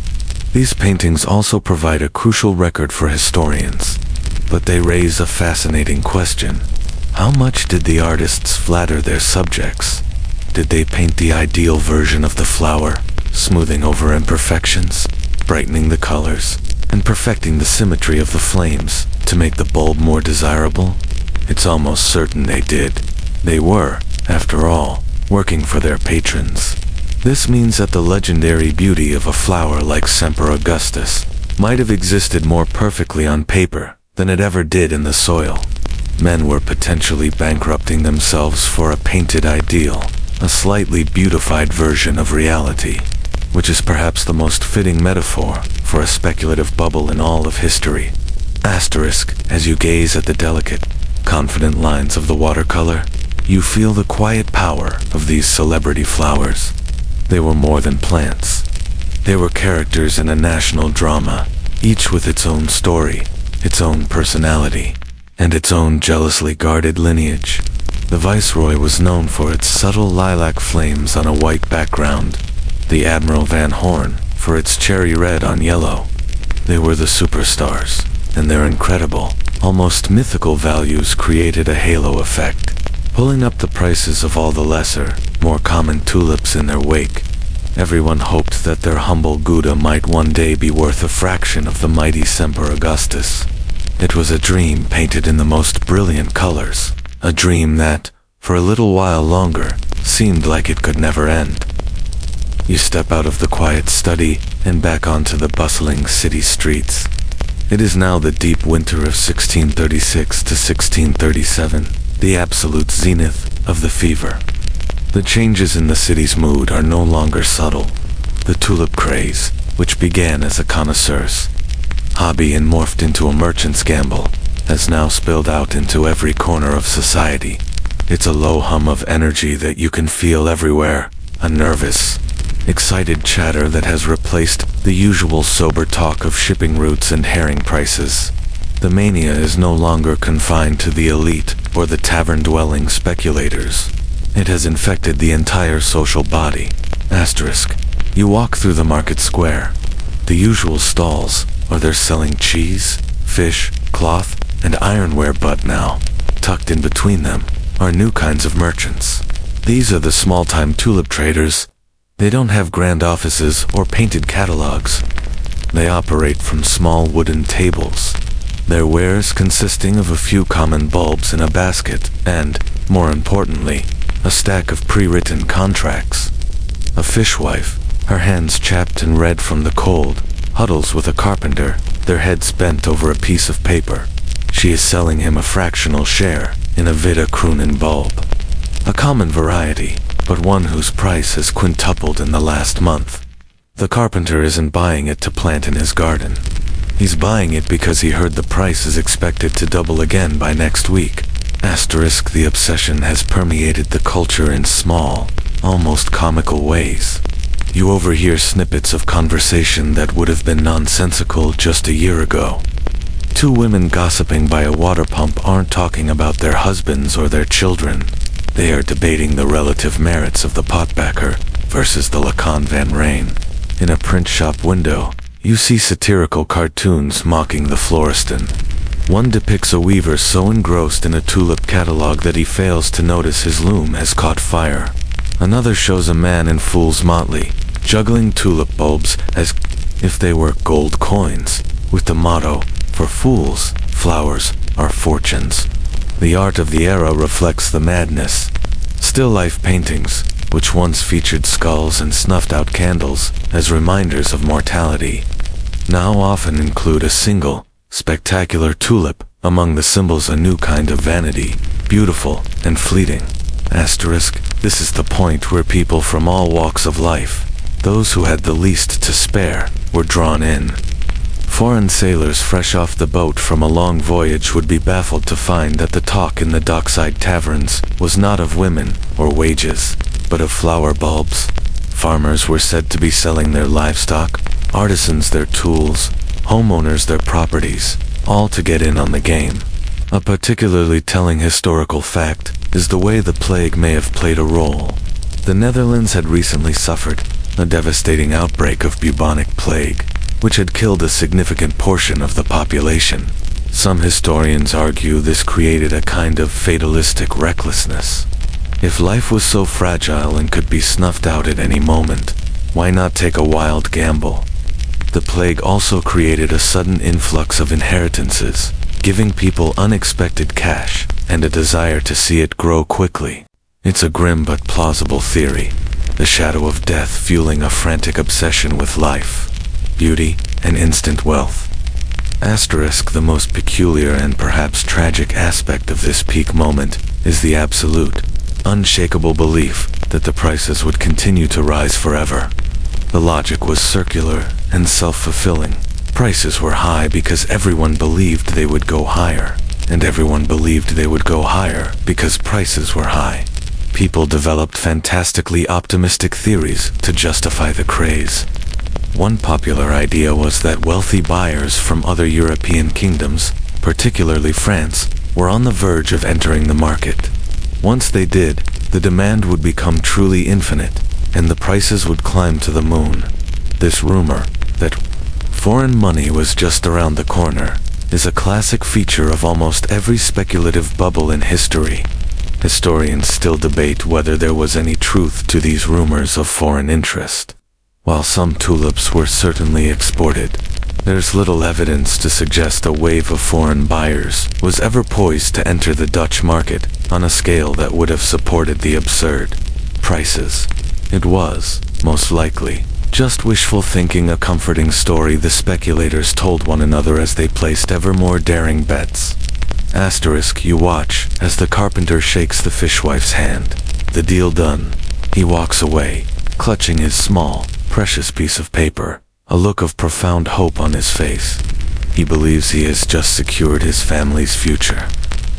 These paintings also provide a crucial record for historians, but they raise a fascinating question. How much did the artists flatter their subjects? Did they paint the ideal version of the flower, smoothing over imperfections, brightening the colors, and perfecting the symmetry of the flames to make the bulb more desirable? It's almost certain they did. They were, after all, working for their patrons. This means that the legendary beauty of a flower like Semper Augustus might have existed more perfectly on paper than it ever did in the soil. Men were potentially bankrupting themselves for a painted ideal, a slightly beautified version of reality, which is perhaps the most fitting metaphor for a speculative bubble in all of history. Asterisk. As you gaze at the delicate, confident lines of the watercolor, You feel the quiet power of these celebrity flowers. They were more than plants. They were characters in a national drama, each with its own story, its own personality, and its own jealously guarded lineage. The Viceroy was known for its subtle lilac flames on a white background, the Admiral Van Horn for its cherry red on yellow. They were the superstars, and their incredible, almost mythical values created a halo effect, pulling up the prices of all the lesser, more common tulips in their wake. Everyone hoped that their humble Gouda might one day be worth a fraction of the mighty Semper Augustus. It was a dream painted in the most brilliant colors, a dream that, for a little while longer, seemed like it could never end. You step out of the quiet study and back onto the bustling city streets. It is now the deep winter of 1636 to 1637, the absolute zenith of the fever. The changes in the city's mood are no longer subtle. The tulip craze, which began as a connoisseur's hobby and morphed into a merchant's gamble, has now spilled out into every corner of society. It's a low hum of energy that you can feel everywhere, a nervous, excited chatter that has replaced the usual sober talk of shipping routes and herring prices. The mania is no longer confined to the elite or the tavern-dwelling speculators. It has infected the entire social body. Asterisk. You walk through the market square. The usual stalls, are there selling cheese, fish, cloth, and ironware, but now, tucked in between them, are new kinds of merchants. These are the small-time tulip traders. They don't have grand offices or painted catalogs. They operate from small wooden tables, their wares consisting of a few common bulbs in a basket and, more importantly, a stack of pre-written contracts. A fishwife, her hands chapped and red from the cold, huddles with a carpenter, their heads bent over a piece of paper. She is selling him a fractional share in a Vita Krunen bulb. A common variety, but one whose price has quintupled in the last month. The carpenter isn't buying it to plant in his garden. He's buying it because he heard the price is expected to double again by next week. Asterisk. The obsession has permeated the culture in small, almost comical ways. You overhear snippets of conversation that would have been nonsensical just a year ago. Two women gossiping by a water pump aren't talking about their husbands or their children. They are debating the relative merits of the potbacker versus the Lacan Van Rijn. In a print shop window, you see satirical cartoons mocking the Floriston. One depicts a weaver so engrossed in a tulip catalog that he fails to notice his loom has caught fire. Another shows a man in fool's motley, juggling tulip bulbs as if they were gold coins, with the motto, "For fools, flowers are fortunes." The art of the era reflects the madness. Still life paintings, which once featured skulls and snuffed-out candles as reminders of mortality, now often include a single, spectacular tulip, among the symbols a new kind of vanity, beautiful and fleeting. Asterisk. This is the point where people from all walks of life, those who had the least to spare, were drawn in. Foreign sailors fresh off the boat from a long voyage would be baffled to find that the talk in the dockside taverns was not of women or wages, but of flower bulbs. Farmers were said to be selling their livestock, artisans their tools, homeowners their properties, all to get in on the game. A particularly telling historical fact is the way the plague may have played a role. The Netherlands had recently suffered a devastating outbreak of bubonic plague, which had killed a significant portion of the population. Some historians argue this created a kind of fatalistic recklessness. If life was so fragile and could be snuffed out at any moment, why not take a wild gamble? The plague also created a sudden influx of inheritances, giving people unexpected cash and a desire to see it grow quickly. It's a grim but plausible theory, the shadow of death fueling a frantic obsession with life, beauty, and instant wealth. Asterisk. The most peculiar and perhaps tragic aspect of this peak moment is the absolute, unshakable belief that the prices would continue to rise forever. The logic was circular and self-fulfilling. Prices were high because everyone believed they would go higher. and everyone believed they would go higher because prices were high. People developed fantastically optimistic theories to justify the craze. One popular idea was that wealthy buyers from other European kingdoms, particularly France, were on the verge of entering the market. Once they did, the demand would become truly infinite, and the prices would climb to the moon. This rumor, that foreign money was just around the corner, is a classic feature of almost every speculative bubble in history. Historians still debate whether there was any truth to these rumors of foreign interest. While some tulips were certainly exported, there's little evidence to suggest a wave of foreign buyers was ever poised to enter the Dutch market on a scale that would have supported the absurd prices. It was, most likely, just wishful thinking, a comforting story the speculators told one another as they placed ever more daring bets. Asterisk, you watch as the carpenter shakes the fishwife's hand. The deal done. He walks away, clutching his small, precious piece of paper, a look of profound hope on his face. He believes he has just secured his family's future.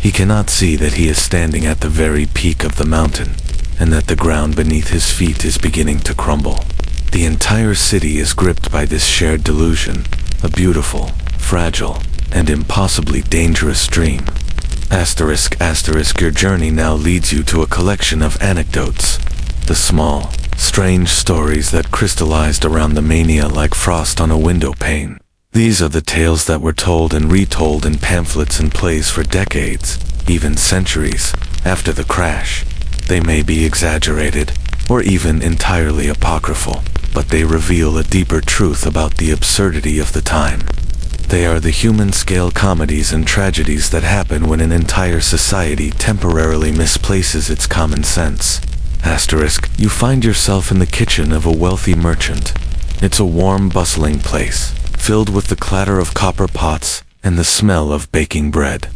He cannot see that he is standing at the very peak of the mountain, and that the ground beneath his feet is beginning to crumble. The entire city is gripped by this shared delusion, a beautiful, fragile, and impossibly dangerous dream. Asterisk, asterisk, your journey now leads you to a collection of anecdotes. The small, strange stories that crystallized around the mania like frost on a window pane. These are the tales that were told and retold in pamphlets and plays for decades, even centuries, after the crash. They may be exaggerated, or even entirely apocryphal, but they reveal a deeper truth about the absurdity of the time. They are the human-scale comedies and tragedies that happen when an entire society temporarily misplaces its common sense. Asterisk, you find yourself in the kitchen of a wealthy merchant. It's a warm, bustling place, filled with the clatter of copper pots and the smell of baking bread.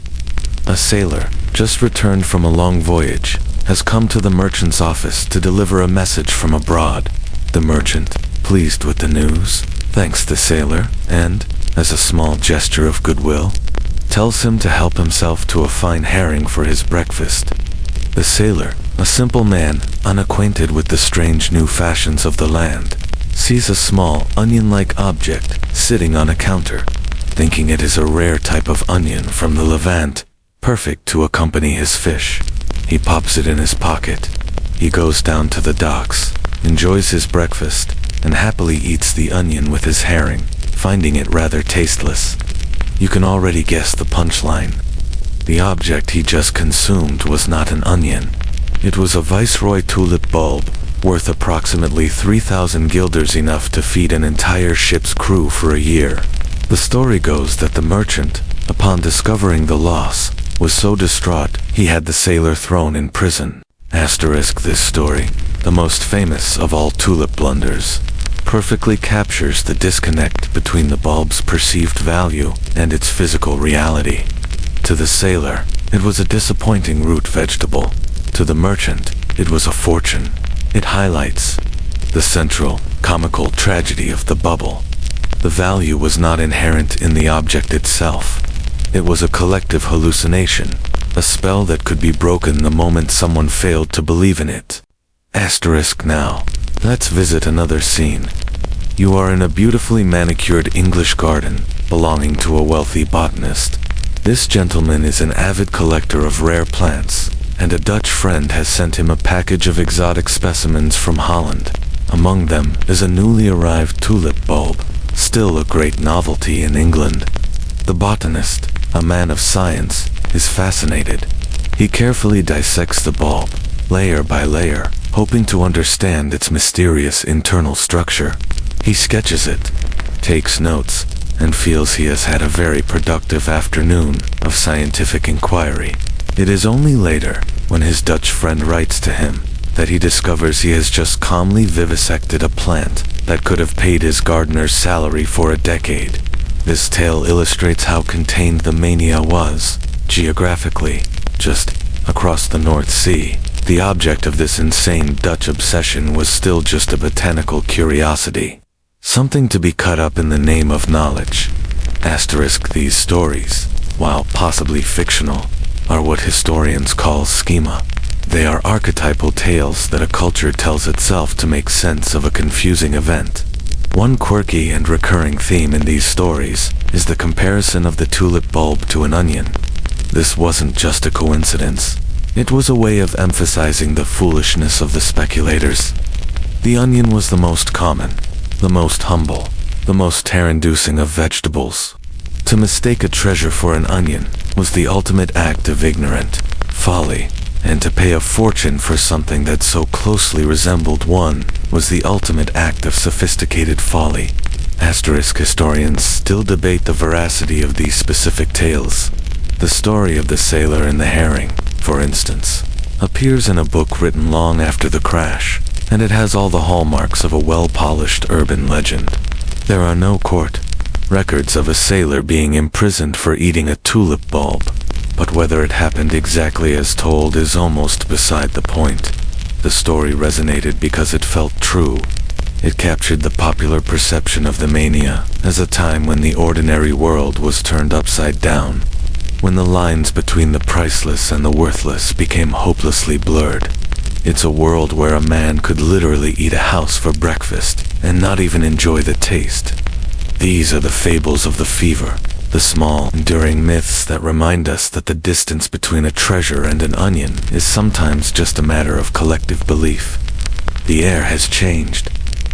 A sailor, just returned from a long voyage, has come to the merchant's office to deliver a message from abroad. The merchant, pleased with the news, thanks the sailor and, as a small gesture of goodwill, tells him to help himself to a fine herring for his breakfast. The sailor, a simple man, unacquainted with the strange new fashions of the land, sees a small, onion-like object sitting on a counter, thinking it is a rare type of onion from the Levant, perfect to accompany his fish. He pops it in his pocket. He goes down to the docks, enjoys his breakfast, and happily eats the onion with his herring, finding it rather tasteless. You can already guess the punchline. The object he just consumed was not an onion. It was a Viceroy tulip bulb, worth approximately 3,000 guilders, enough to feed an entire ship's crew for a year. The story goes that the merchant, upon discovering the loss, was so distraught he had the sailor thrown in prison. Asterisk, this story, the most famous of all tulip blunders, perfectly captures the disconnect between the bulb's perceived value and its physical reality. To the sailor, it was a disappointing root vegetable. To the merchant, it was a fortune. It highlights the central, comical tragedy of the bubble. The value was not inherent in the object itself. It was a collective hallucination, a spell that could be broken the moment someone failed to believe in it. Asterisk, now, let's visit another scene. You are in a beautifully manicured English garden, belonging to a wealthy botanist. This gentleman is an avid collector of rare plants, and a Dutch friend has sent him a package of exotic specimens from Holland. Among them is a newly arrived tulip bulb, still a great novelty in England. The botanist, a man of science, is fascinated. He carefully dissects the bulb, layer by layer, hoping to understand its mysterious internal structure. He sketches it, takes notes, and feels he has had a very productive afternoon of scientific inquiry. It is only later, when his Dutch friend writes to him, that he discovers he has just calmly vivisected a plant that could have paid his gardener's salary for a decade. This tale illustrates how contained the mania was, geographically, just across the North Sea. The object of this insane Dutch obsession was still just a botanical curiosity, something to be cut up in the name of knowledge. Asterisk, these stories, while possibly fictional, are what historians call schema. They are archetypal tales that a culture tells itself to make sense of a confusing event. One quirky and recurring theme in these stories is the comparison of the tulip bulb to an onion. This wasn't just a coincidence. It was a way of emphasizing the foolishness of the speculators. The onion was the most common, the most humble, the most terror-inducing of vegetables. To mistake a treasure for an onion was the ultimate act of ignorant folly, and to pay a fortune for something that so closely resembled one was the ultimate act of sophisticated folly. Historians still debate the veracity of these specific tales. The story of the sailor and the herring, for instance, appears in a book written long after the crash, and it has all the hallmarks of a well-polished urban legend. There are no court records of a sailor being imprisoned for eating a tulip bulb, but whether it happened exactly as told is almost beside the point. The story resonated because it felt true. It captured the popular perception of the mania as a time when the ordinary world was turned upside down, when the lines between the priceless and the worthless became hopelessly blurred. It's a world where a man could literally eat a house for breakfast and not even enjoy the taste. These are the fables of the fever, the small, enduring myths that remind us that the distance between a treasure and an onion is sometimes just a matter of collective belief. The air has changed.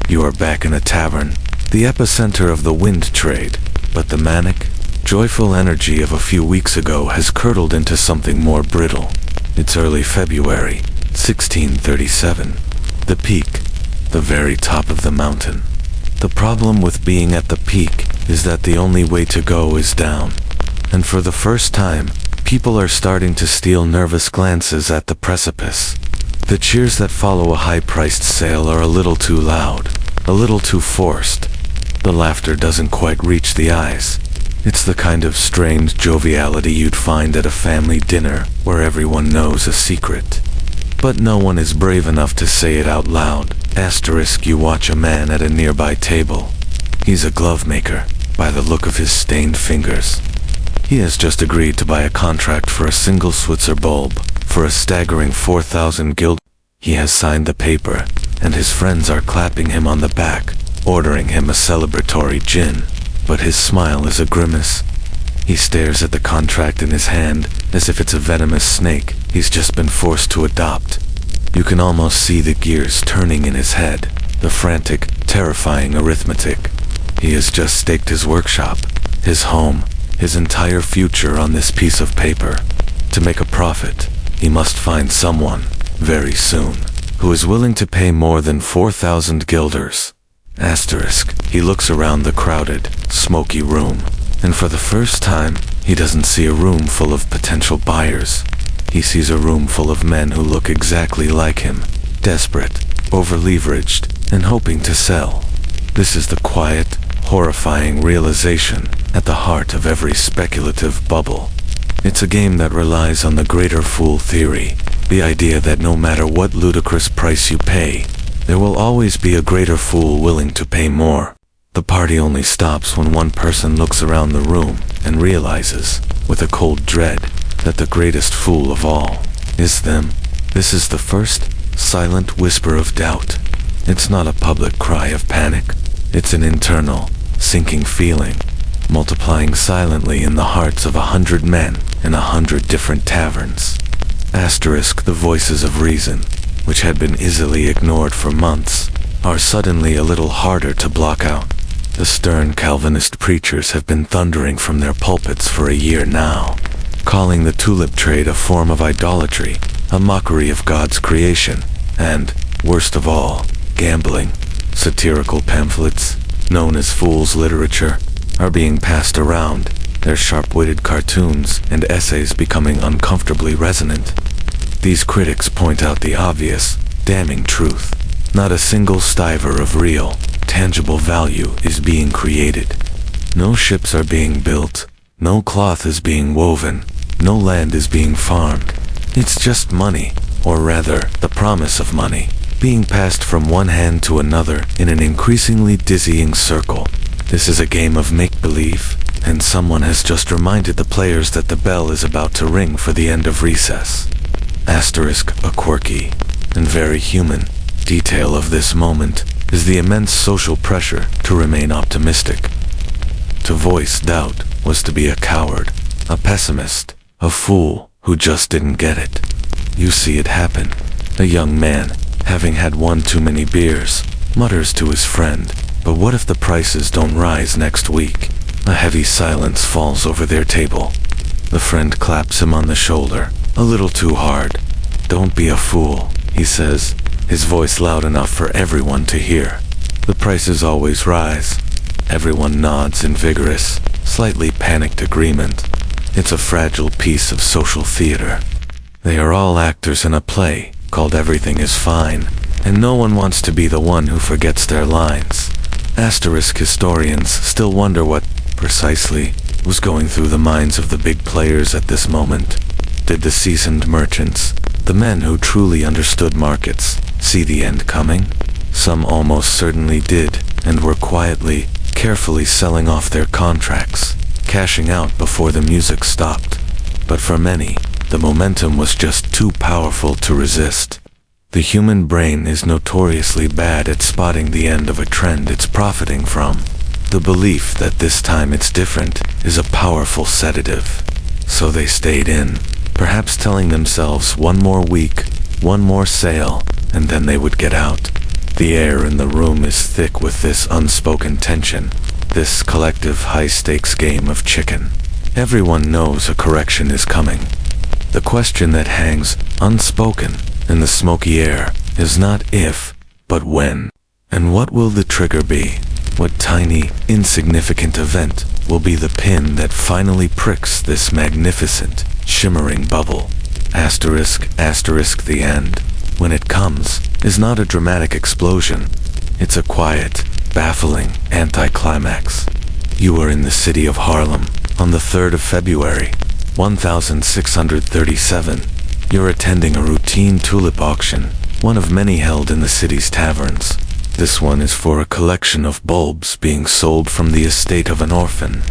You are back in a tavern, the epicenter of the wind trade, but the manic, joyful energy of a few weeks ago has curdled into something more brittle. It's early February, 1637. The peak, the very top of the mountain. The problem with being at the peak is that the only way to go is down. And for the first time, people are starting to steal nervous glances at the precipice. The cheers that follow a high-priced sale are a little too loud, a little too forced. The laughter doesn't quite reach the eyes. It's the kind of strained joviality you'd find at a family dinner where everyone knows a secret, but no one is brave enough to say it out loud. You watch a man at a nearby table. He's a glove maker, by the look of his stained fingers. He has just agreed to buy a contract for a single Switzer bulb, for a staggering 4,000 guild. He has signed the paper, and his friends are clapping him on the back, ordering him a celebratory gin, but his smile is a grimace. He stares at the contract in his hand, as if it's a venomous snake he's just been forced to adopt. You can almost see the gears turning in his head, the frantic, terrifying arithmetic. He has just staked his workshop, his home, his entire future on this piece of paper. To make a profit, he must find someone, very soon, who is willing to pay more than 4,000 guilders. He looks around the crowded, smoky room, and for the first time, he doesn't see a room full of potential buyers. He sees a room full of men who look exactly like him, desperate, over-leveraged, and hoping to sell. This is the quiet, horrifying realization at the heart of every speculative bubble. It's a game that relies on the greater fool theory, the idea that no matter what ludicrous price you pay, there will always be a greater fool willing to pay more. The party only stops when one person looks around the room and realizes, with a cold dread, that the greatest fool of all is them. This is the first, silent whisper of doubt. It's not a public cry of panic. It's an internal, sinking feeling, multiplying silently in the hearts of 100 men in 100 different taverns. The voices of reason, which had been easily ignored for months, are suddenly a little harder to block out. The stern Calvinist preachers have been thundering from their pulpits for a year now, calling the tulip trade a form of idolatry, a mockery of God's creation, and, worst of all, gambling. Satirical pamphlets, known as fool's literature, are being passed around, their sharp-witted cartoons and essays becoming uncomfortably resonant. These critics point out the obvious, damning truth. Not a single stiver of real, tangible value is being created. No ships are being built, no cloth is being woven, no land is being farmed. It's just money, or rather, the promise of money, being passed from one hand to another in an increasingly dizzying circle. This is a game of make-believe, and someone has just reminded the players that the bell is about to ring for the end of recess. Asterisk, a quirky and very human detail of this moment is the immense social pressure to remain optimistic. To voice doubt was to be a coward, a pessimist, a fool who just didn't get it. You see it happen. A young man, having had one too many beers, mutters to his friend, "But what if the prices don't rise next week?" A heavy silence falls over their table. The friend claps him on the shoulder, a little too hard. "Don't be a fool," he says, his voice loud enough for everyone to hear. "The prices always rise." Everyone nods in vigorous, slightly panicked agreement. It's a fragile piece of social theater. They are all actors in a play called Everything is Fine, and no one wants to be the one who forgets their lines. Asterisk historians still wonder what, precisely, was going through the minds of the big players at this moment. Did the seasoned merchants, the men who truly understood markets, see the end coming? Some almost certainly did, and were quietly, carefully selling off their contracts, cashing out before the music stopped. But for many, the momentum was just too powerful to resist. The human brain is notoriously bad at spotting the end of a trend it's profiting from. The belief that this time it's different is a powerful sedative. So they stayed in, perhaps telling themselves one more week, one more sale, and then they would get out. The air in the room is thick with this unspoken tension, this collective high-stakes game of chicken. Everyone knows a correction is coming. The question that hangs unspoken in the smoky air is not if, but when. And what will the trigger be? What tiny, insignificant event will be the pin that finally pricks this magnificent, shimmering bubble? Asterisk, asterisk, the end, when it comes, is not a dramatic explosion. It's a quiet, baffling anticlimax. You are in the city of Harlem on the 3rd of February, 1637. You're attending a routine tulip auction, one of many held in the city's taverns. This one is for a collection of bulbs being sold from the estate of an orphan.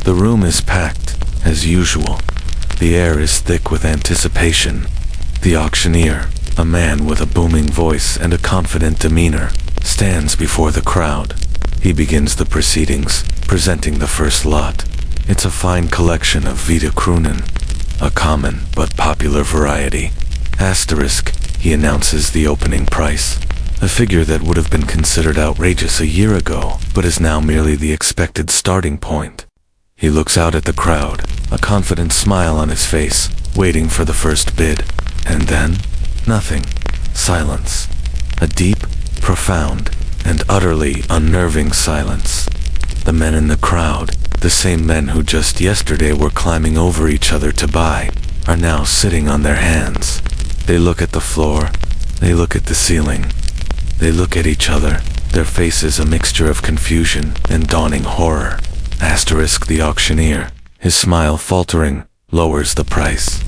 The room is packed, as usual. The air is thick with anticipation. The auctioneer, a man with a booming voice and a confident demeanor, stands before the crowd. He begins the proceedings, presenting the first lot. It's a fine collection of Vita Krunen, a common but popular variety. Asterisk, he announces the opening price, a figure that would have been considered outrageous a year ago, but is now merely the expected starting point. He looks out at the crowd, a confident smile on his face, waiting for the first bid. And then, nothing. Silence. A deep, profound, and utterly unnerving silence. The men in the crowd, the same men who just yesterday were climbing over each other to buy, are now sitting on their hands. They look at the floor. They look at the ceiling. They look at each other, their faces a mixture of confusion and dawning horror. Asterisk, the auctioneer, his smile faltering, lowers the price.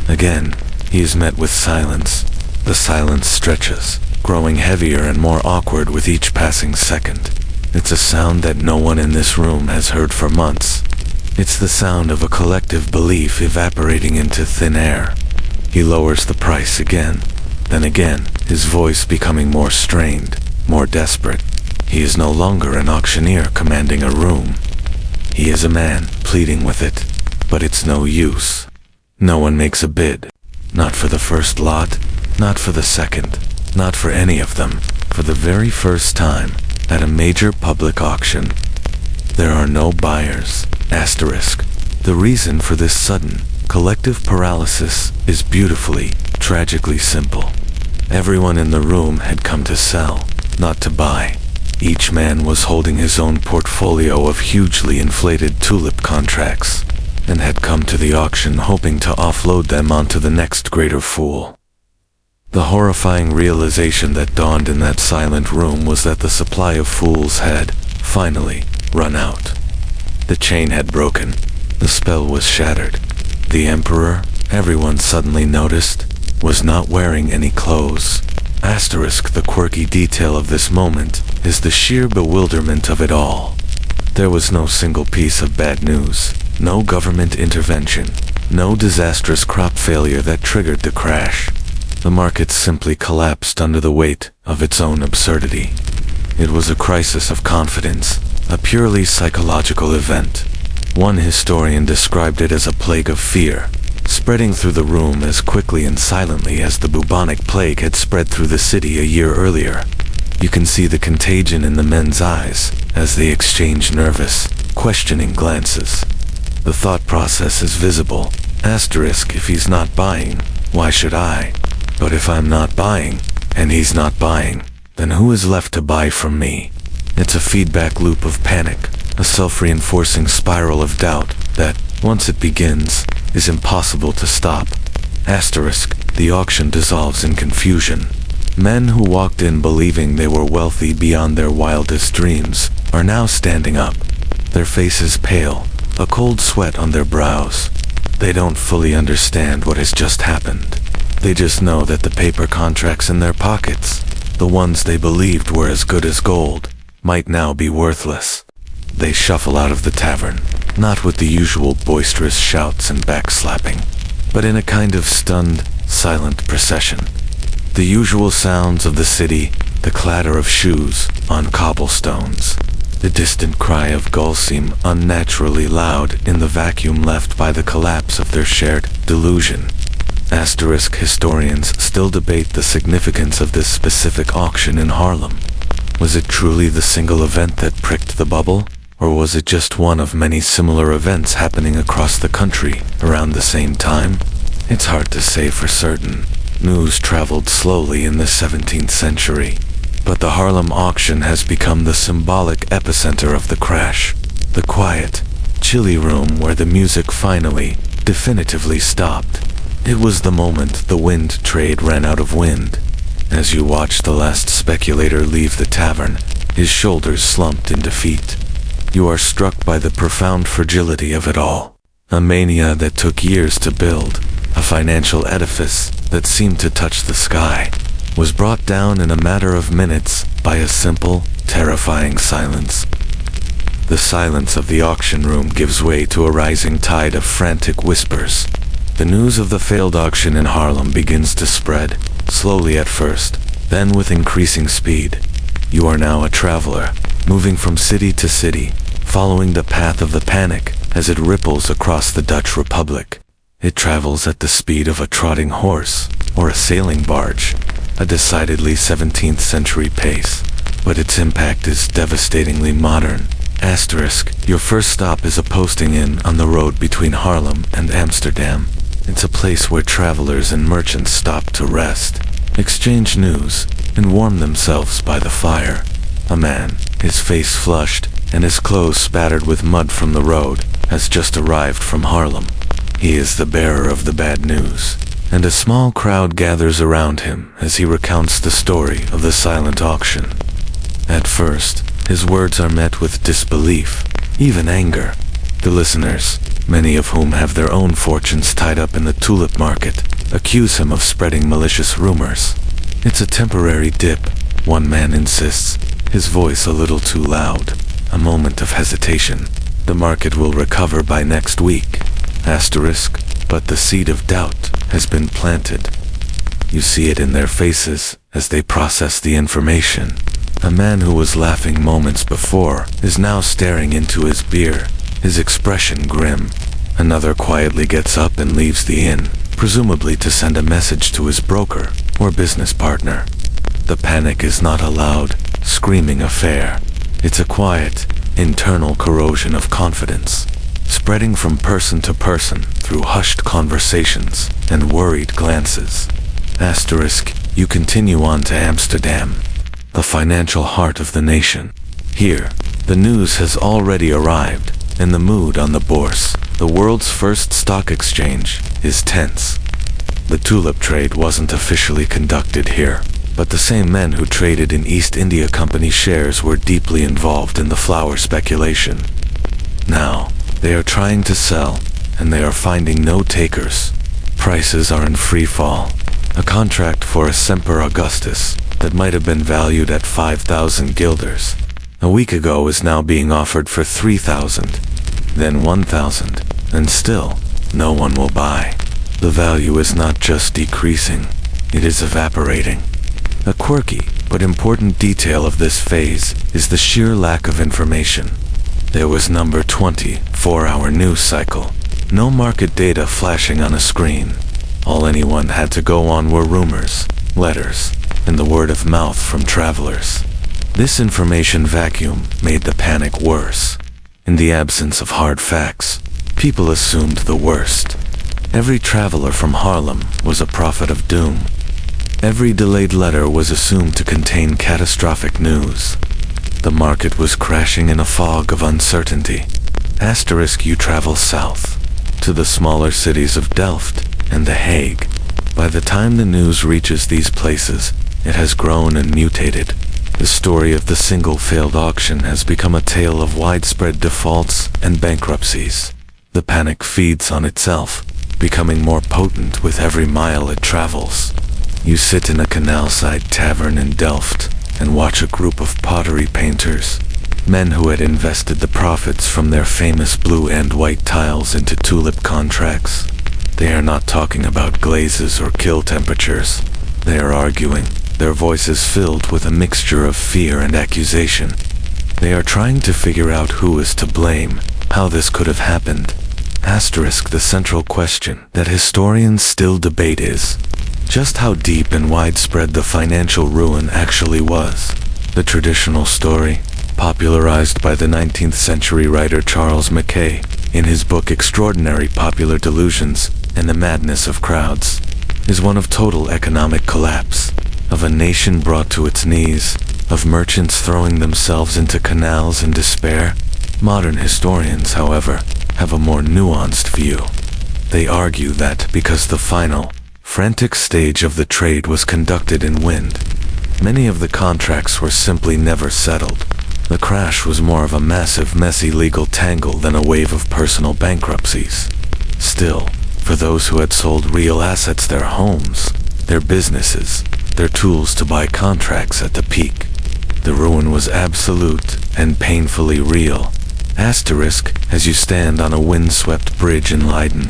Again, he is met with silence. The silence stretches, growing heavier and more awkward with each passing second. It's a sound that no one in this room has heard for months. It's the sound of a collective belief evaporating into thin air. He lowers the price again, then again, his voice becoming more strained, more desperate. He is no longer an auctioneer commanding a room. He is a man pleading with it, but it's no use. No one makes a bid. Not for the first lot, not for the second, not for any of them. For the very first time, at a major public auction, there are no buyers. Asterisk. The reason for this sudden, collective paralysis is beautifully, tragically simple. Everyone in the room had come to sell, not to buy. Each man was holding his own portfolio of hugely inflated tulip contracts, and had come to the auction hoping to offload them onto the next greater fool. The horrifying realization that dawned in that silent room was that the supply of fools had, finally, run out. The chain had broken. The spell was shattered. The emperor, everyone suddenly noticed, was not wearing any clothes. Asterisk, the quirky detail of this moment is the sheer bewilderment of it all. There was no single piece of bad news, no government intervention, no disastrous crop failure that triggered the crash. The market simply collapsed under the weight of its own absurdity. It was a crisis of confidence, a purely psychological event. One historian described it as a plague of fear, spreading through the room as quickly and silently as the bubonic plague had spread through the city a year earlier. You can see the contagion in the men's eyes as they exchange nervous, questioning glances. The thought process is visible. Asterisk, if he's not buying, why should I? But if I'm not buying, and he's not buying, then who is left to buy from me? It's a feedback loop of panic, a self-reinforcing spiral of doubt that, once it begins, is impossible to stop. Asterisk, the auction dissolves in confusion. Men who walked in believing they were wealthy beyond their wildest dreams are now standing up, their faces pale, a cold sweat on their brows. They don't fully understand what has just happened. They just know that the paper contracts in their pockets, the ones they believed were as good as gold, might now be worthless. They shuffle out of the tavern, not with the usual boisterous shouts and backslapping, but in a kind of stunned, silent procession. The usual sounds of the city, the clatter of shoes on cobblestones, the distant cry of gulls seem unnaturally loud in the vacuum left by the collapse of their shared delusion. Asterisk, historians still debate the significance of this specific auction in Harlem. Was it truly the single event that pricked the bubble? Or was it just one of many similar events happening across the country around the same time? It's hard to say for certain. News traveled slowly in the 17th century, but the Harlem auction has become the symbolic epicenter of the crash. The quiet, chilly room where the music finally, definitively stopped. It was the moment the wind trade ran out of wind. As you watched the last speculator leave the tavern, his shoulders slumped in defeat. You are struck by the profound fragility of it all. A mania that took years to build, a financial edifice that seemed to touch the sky, was brought down in a matter of minutes by a simple, terrifying silence. The silence of the auction room gives way to a rising tide of frantic whispers. The news of the failed auction in Harlem begins to spread, slowly at first, then with increasing speed. You are now a traveler, moving from city to city, following the path of the panic as it ripples across the Dutch Republic. It travels at the speed of a trotting horse or a sailing barge, a decidedly 17th century pace, but its impact is devastatingly modern. Asterisk, your first stop is a posting inn on the road between Harlem and Amsterdam. It's a place where travelers and merchants stop to rest, exchange news, and warm themselves by the fire. A man, his face flushed and his clothes spattered with mud from the road, has just arrived from Harlem. He is the bearer of the bad news, and a small crowd gathers around him as he recounts the story of the silent auction. At first, his words are met with disbelief, even anger. The listeners, many of whom have their own fortunes tied up in the tulip market, accuse him of spreading malicious rumors. It's a temporary dip, one man insists, his voice a little too loud. A moment of hesitation. The market will recover by next week. Asterisk, but the seed of doubt has been planted. You see it in their faces as they process the information. A man who was laughing moments before is now staring into his beer, his expression grim. Another quietly gets up and leaves the inn, presumably to send a message to his broker or business partner. The panic is not a loud, screaming affair. It's a quiet, internal corrosion of confidence, spreading from person to person through hushed conversations and worried glances. Asterisk, you continue on to Amsterdam, the financial heart of the nation. Here, the news has already arrived, and the mood on the bourse, the world's first stock exchange, is tense. The tulip trade wasn't officially conducted here, but the same men who traded in East India Company shares were deeply involved in the flower speculation. Now, they are trying to sell, and they are finding no takers. Prices are in free fall. A contract for a Semper Augustus that might have been valued at 5,000 guilders a week ago is now being offered for 3,000, then 1,000, and still, no one will buy. The value is not just decreasing, it is evaporating. A quirky but important detail of this phase is the sheer lack of information. There was number 20, 4-hour news cycle. No market data flashing on a screen. All anyone had to go on were rumors, letters, and the word of mouth from travelers. This information vacuum made the panic worse. In the absence of hard facts, people assumed the worst. Every traveler from Harlem was a prophet of doom. Every delayed letter was assumed to contain catastrophic news. The market was crashing in a fog of uncertainty. Asterisk you travel south, to the smaller cities of Delft and The Hague. By the time the news reaches these places, it has grown and mutated. The story of the single failed auction has become a tale of widespread defaults and bankruptcies. The panic feeds on itself, becoming more potent with every mile it travels. You sit in a canalside tavern in Delft and watch a group of pottery painters, men who had invested the profits from their famous blue and white tiles into tulip contracts. They are not talking about glazes or kill temperatures. They are arguing, their voices filled with a mixture of fear and accusation. They are trying to figure out who is to blame, how this could have happened. Asterisk the central question that historians still debate is just how deep and widespread the financial ruin actually was. The traditional story, popularized by the 19th century writer Charles Mackay in his book Extraordinary Popular Delusions and the Madness of Crowds, is one of total economic collapse, of a nation brought to its knees, of merchants throwing themselves into canals in despair. Modern historians, however, have a more nuanced view. They argue that because the final, frantic stage of the trade was conducted in wind, many of the contracts were simply never settled. The crash was more of a massive, messy legal tangle than a wave of personal bankruptcies. Still, for those who had sold real assets, their homes, their businesses, their tools to buy contracts at the peak, the ruin was absolute and painfully real. Asterisk, as you stand on a windswept bridge in Leiden,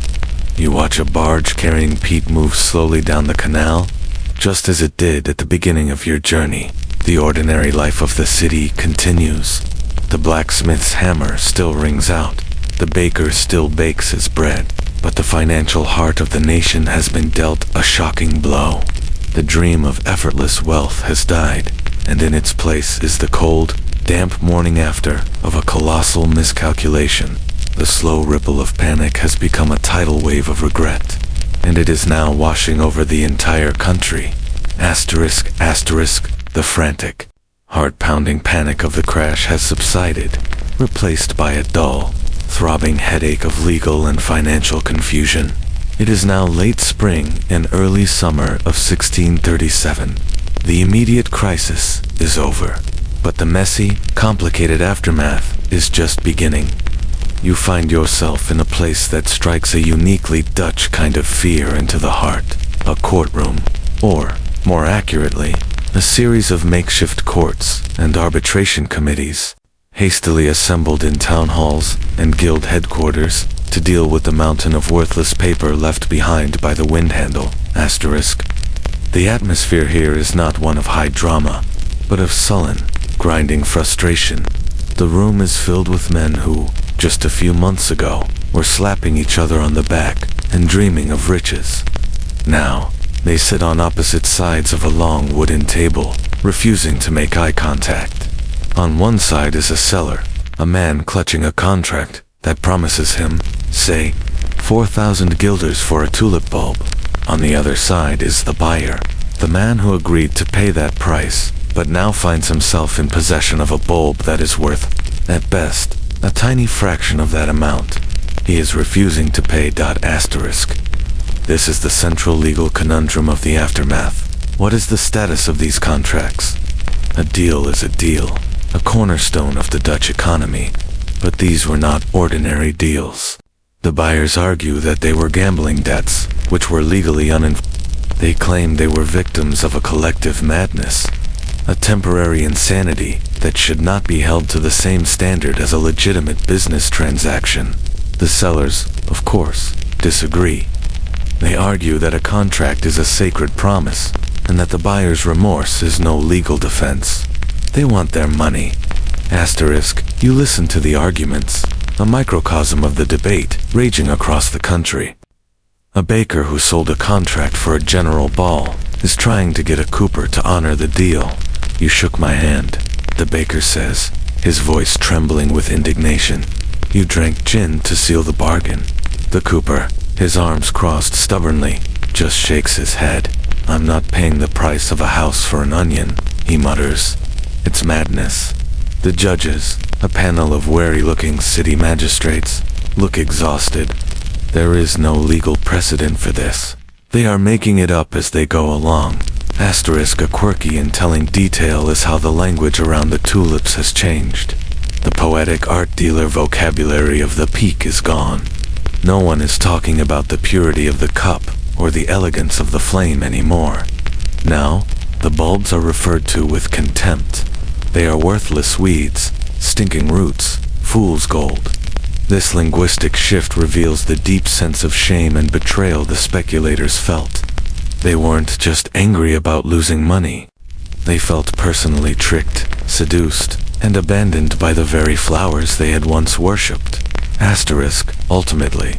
you watch a barge carrying peat move slowly down the canal, just as it did at the beginning of your journey. The ordinary life of the city continues. The blacksmith's hammer still rings out. The baker still bakes his bread. But the financial heart of the nation has been dealt a shocking blow. The dream of effortless wealth has died, and in its place is the cold, damp morning after of a colossal miscalculation. The slow ripple of panic has become a tidal wave of regret, and it is now washing over the entire country. Asterisk, asterisk, the frantic, heart-pounding panic of the crash has subsided, replaced by a dull, throbbing headache of legal and financial confusion. It is now late spring and early summer of 1637. The immediate crisis is over, but the messy, complicated aftermath is just beginning. You find yourself in a place that strikes a uniquely Dutch kind of fear into the heart, a courtroom, or, more accurately, a series of makeshift courts and arbitration committees, hastily assembled in town halls and guild headquarters to deal with the mountain of worthless paper left behind by the wind handle. Asterisk. The atmosphere here is not one of high drama, but of sullen, grinding frustration. The room is filled with men who, just a few months ago, were slapping each other on the back and dreaming of riches. Now, they sit on opposite sides of a long wooden table, refusing to make eye contact. On one side is a seller, a man clutching a contract that promises him, say, 4,000 guilders for a tulip bulb. On the other side is the buyer, the man who agreed to pay that price, but now finds himself in possession of a bulb that is worth, at best, a tiny fraction of that amount. He is refusing to pay. Asterisk. This is the central legal conundrum of the aftermath. What is the status of these contracts? A deal is a deal, a cornerstone of the Dutch economy, but these were not ordinary deals. The buyers argue that they were gambling debts, which were legally They claim they were victims of a collective madness, a temporary insanity that should not be held to the same standard as a legitimate business transaction. The sellers, of course, disagree. They argue that a contract is a sacred promise, and that the buyer's remorse is no legal defense. They want their money. Asterisk, you listen to the arguments, a microcosm of the debate raging across the country. A baker who sold a contract for a general ball is trying to get a cooper to honor the deal. You shook my hand, the baker says, his voice trembling with indignation. You drank gin to seal the bargain. The cooper, his arms crossed stubbornly, just shakes his head. I'm not paying the price of a house for an onion, he mutters. It's madness. The judges, a panel of wary-looking city magistrates, look exhausted. There is no legal precedent for this. They are making it up as they go along. Asterisk, a quirky and telling detail is how the language around the tulips has changed. The poetic art dealer vocabulary of the peak is gone. No one is talking about the purity of the cup or the elegance of the flame anymore. Now, the bulbs are referred to with contempt. They are worthless weeds, stinking roots, fool's gold. This linguistic shift reveals the deep sense of shame and betrayal the speculators felt. They weren't just angry about losing money. They felt personally tricked, seduced, and abandoned by the very flowers they had once worshipped. Asterisk, ultimately,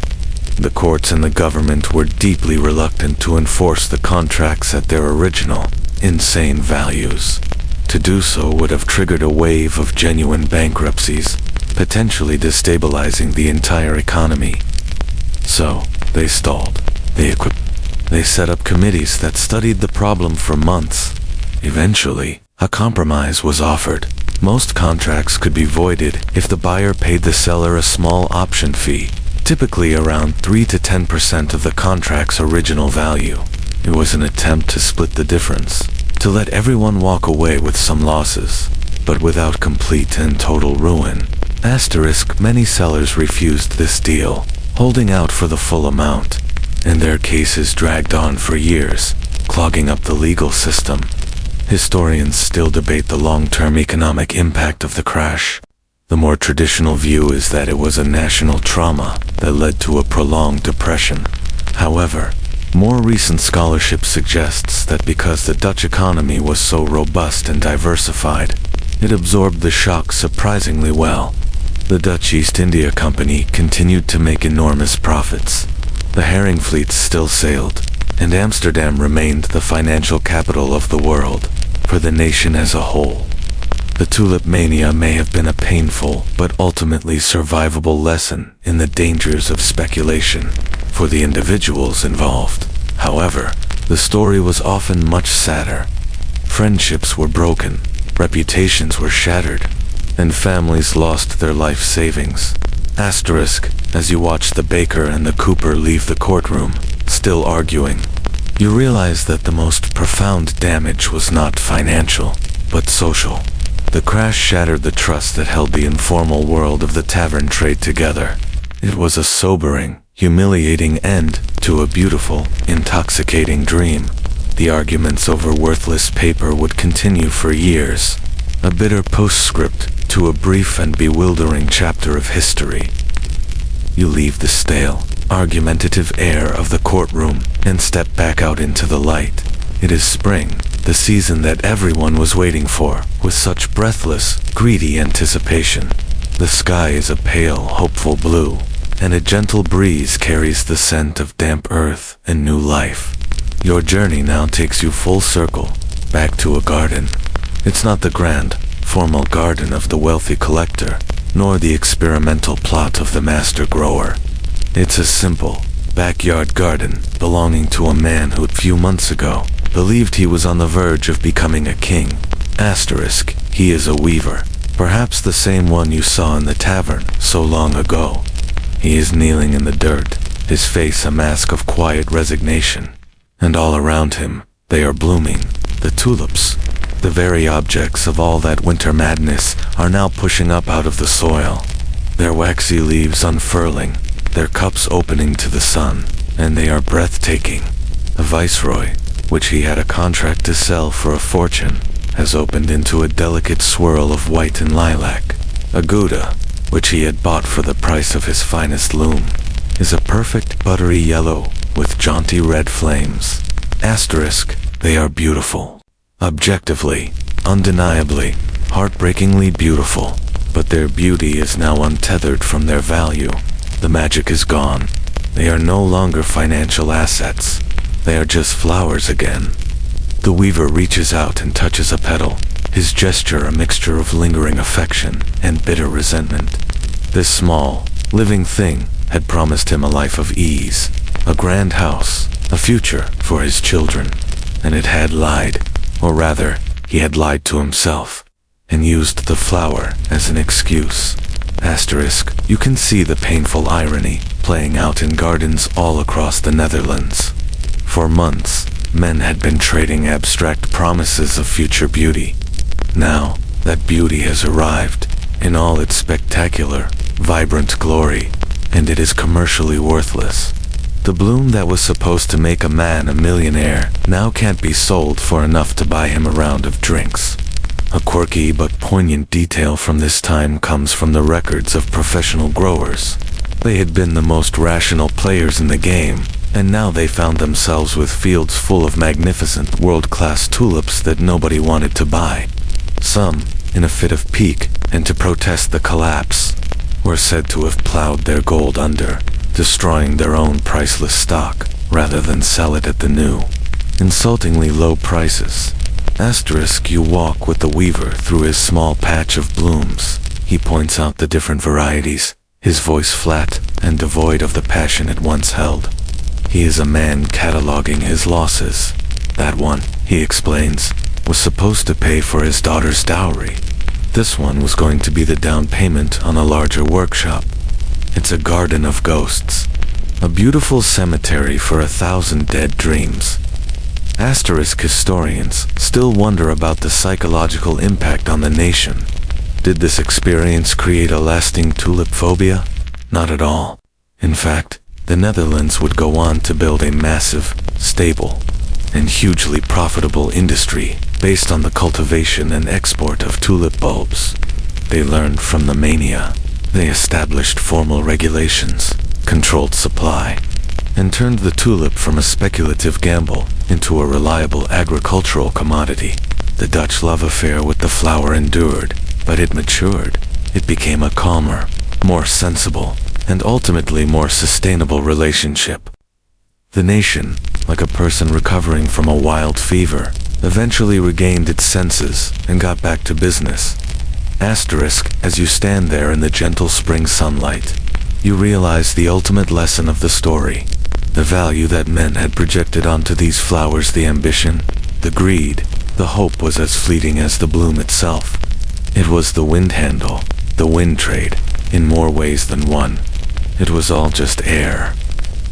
the courts and the government were deeply reluctant to enforce the contracts at their original, insane values. To do so would have triggered a wave of genuine bankruptcies, potentially destabilizing the entire economy. So, they stalled. They set up committees that studied the problem for months. Eventually, a compromise was offered. Most contracts could be voided if the buyer paid the seller a small option fee, typically around 3 to 10% of the contract's original value. It was an attempt to split the difference, to let everyone walk away with some losses, but without complete and total ruin. Asterisk, many sellers refused this deal, holding out for the full amount, and their cases dragged on for years, clogging up the legal system. Historians still debate the long-term economic impact of the crash. The more traditional view is that it was a national trauma that led to a prolonged depression. However, more recent scholarship suggests that because the Dutch economy was so robust and diversified, it absorbed the shock surprisingly well. The Dutch East India Company continued to make enormous profits. The herring fleets still sailed, and Amsterdam remained the financial capital of the world, for the nation as a whole. The Tulip Mania may have been a painful but ultimately survivable lesson in the dangers of speculation for the individuals involved. However, the story was often much sadder. Friendships were broken, reputations were shattered, and families lost their life savings. Asterisk, as you watch the baker and the cooper leave the courtroom, still arguing, you realize that the most profound damage was not financial, but social. The crash shattered the trust that held the informal world of the tavern trade together. It was a sobering, humiliating end to a beautiful, intoxicating dream. The arguments over worthless paper would continue for years, a bitter postscript to a brief and bewildering chapter of history. You leave the stale, argumentative air of the courtroom and step back out into the light. It is spring, the season that everyone was waiting for, with such breathless, greedy anticipation. The sky is a pale, hopeful blue, and a gentle breeze carries the scent of damp earth and new life. Your journey now takes you full circle, back to a garden. It's not the grand, formal garden of the wealthy collector, nor the experimental plot of the master grower. It's a simple, backyard garden belonging to a man who a few months ago believed he was on the verge of becoming a king. Asterisk, he is a weaver, perhaps the same one you saw in the tavern so long ago. He is kneeling in the dirt, his face a mask of quiet resignation, and all around him, they are blooming. The tulips, the very objects of all that winter madness, are now pushing up out of the soil, their waxy leaves unfurling, their cups opening to the sun, and they are breathtaking. The viceroy, which he had a contract to sell for a fortune, has opened into a delicate swirl of white and lilac. A Gouda, which he had bought for the price of his finest loom, is a perfect buttery yellow with jaunty red flames. Asterisk, they are beautiful. Objectively, undeniably, heartbreakingly beautiful, but their beauty is now untethered from their value. The magic is gone. They are no longer financial assets. They are just flowers again. The weaver reaches out and touches a petal, his gesture a mixture of lingering affection and bitter resentment. This small, living thing had promised him a life of ease, a grand house, a future for his children, and it had lied, or rather, he had lied to himself, and used the flower as an excuse. Asterisk, you can see the painful irony playing out in gardens all across the Netherlands. For months, men had been trading abstract promises of future beauty. Now, that beauty has arrived, in all its spectacular, vibrant glory, and it is commercially worthless. The bloom that was supposed to make a man a millionaire now can't be sold for enough to buy him a round of drinks. A quirky but poignant detail from this time comes from the records of professional growers. They had been the most rational players in the game, and now they found themselves with fields full of magnificent world-class tulips that nobody wanted to buy. Some, in a fit of pique and to protest the collapse, were said to have plowed their gold under, destroying their own priceless stock, rather than sell it at the new, insultingly low prices. Asterisk, you walk with the weaver through his small patch of blooms. He points out the different varieties, his voice flat and devoid of the passion it once held. He is a man cataloging his losses. That one, he explains, was supposed to pay for his daughter's dowry. This one was going to be the down payment on a larger workshop. It's a garden of ghosts. A beautiful cemetery for 1,000 dead dreams. Asterisk, historians still wonder about the psychological impact on the nation. Did this experience create a lasting tulip phobia? Not at all. In fact, the Netherlands would go on to build a massive, stable, and hugely profitable industry based on the cultivation and export of tulip bulbs. They learned from the mania. They established formal regulations, controlled supply, and turned the tulip from a speculative gamble into a reliable agricultural commodity. The Dutch love affair with the flower endured, but it matured. It became a calmer, more sensible, and ultimately more sustainable relationship. The nation, like a person recovering from a wild fever, eventually regained its senses and got back to business. Asterisk, as you stand there in the gentle spring sunlight, you realize the ultimate lesson of the story. The value that men had projected onto these flowers, the ambition, the greed, the hope was as fleeting as the bloom itself. It was the wind handle, the wind trade, in more ways than one. It was all just air.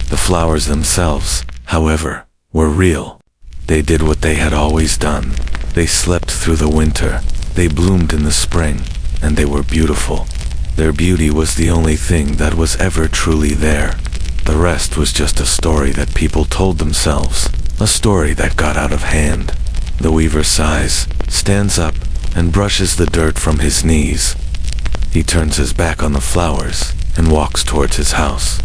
The flowers themselves, however, were real. They did what they had always done. They slept through the winter. They bloomed in the spring, and they were beautiful. Their beauty was the only thing that was ever truly there. The rest was just a story that people told themselves, a story that got out of hand. The weaver sighs, stands up, and brushes the dirt from his knees. He turns his back on the flowers and walks towards his house,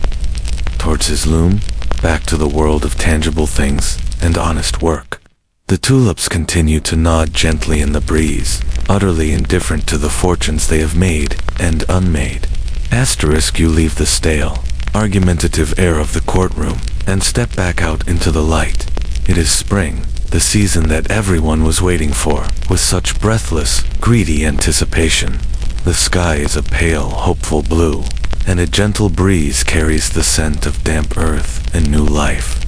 towards his loom, back to the world of tangible things and honest work. The tulips continue to nod gently in the breeze, utterly indifferent to the fortunes they have made and unmade. Asterisk, you leave the stale, argumentative air of the courtroom and step back out into the light. It is spring, the season that everyone was waiting for, with such breathless, greedy anticipation. The sky is a pale, hopeful blue, and a gentle breeze carries the scent of damp earth and new life.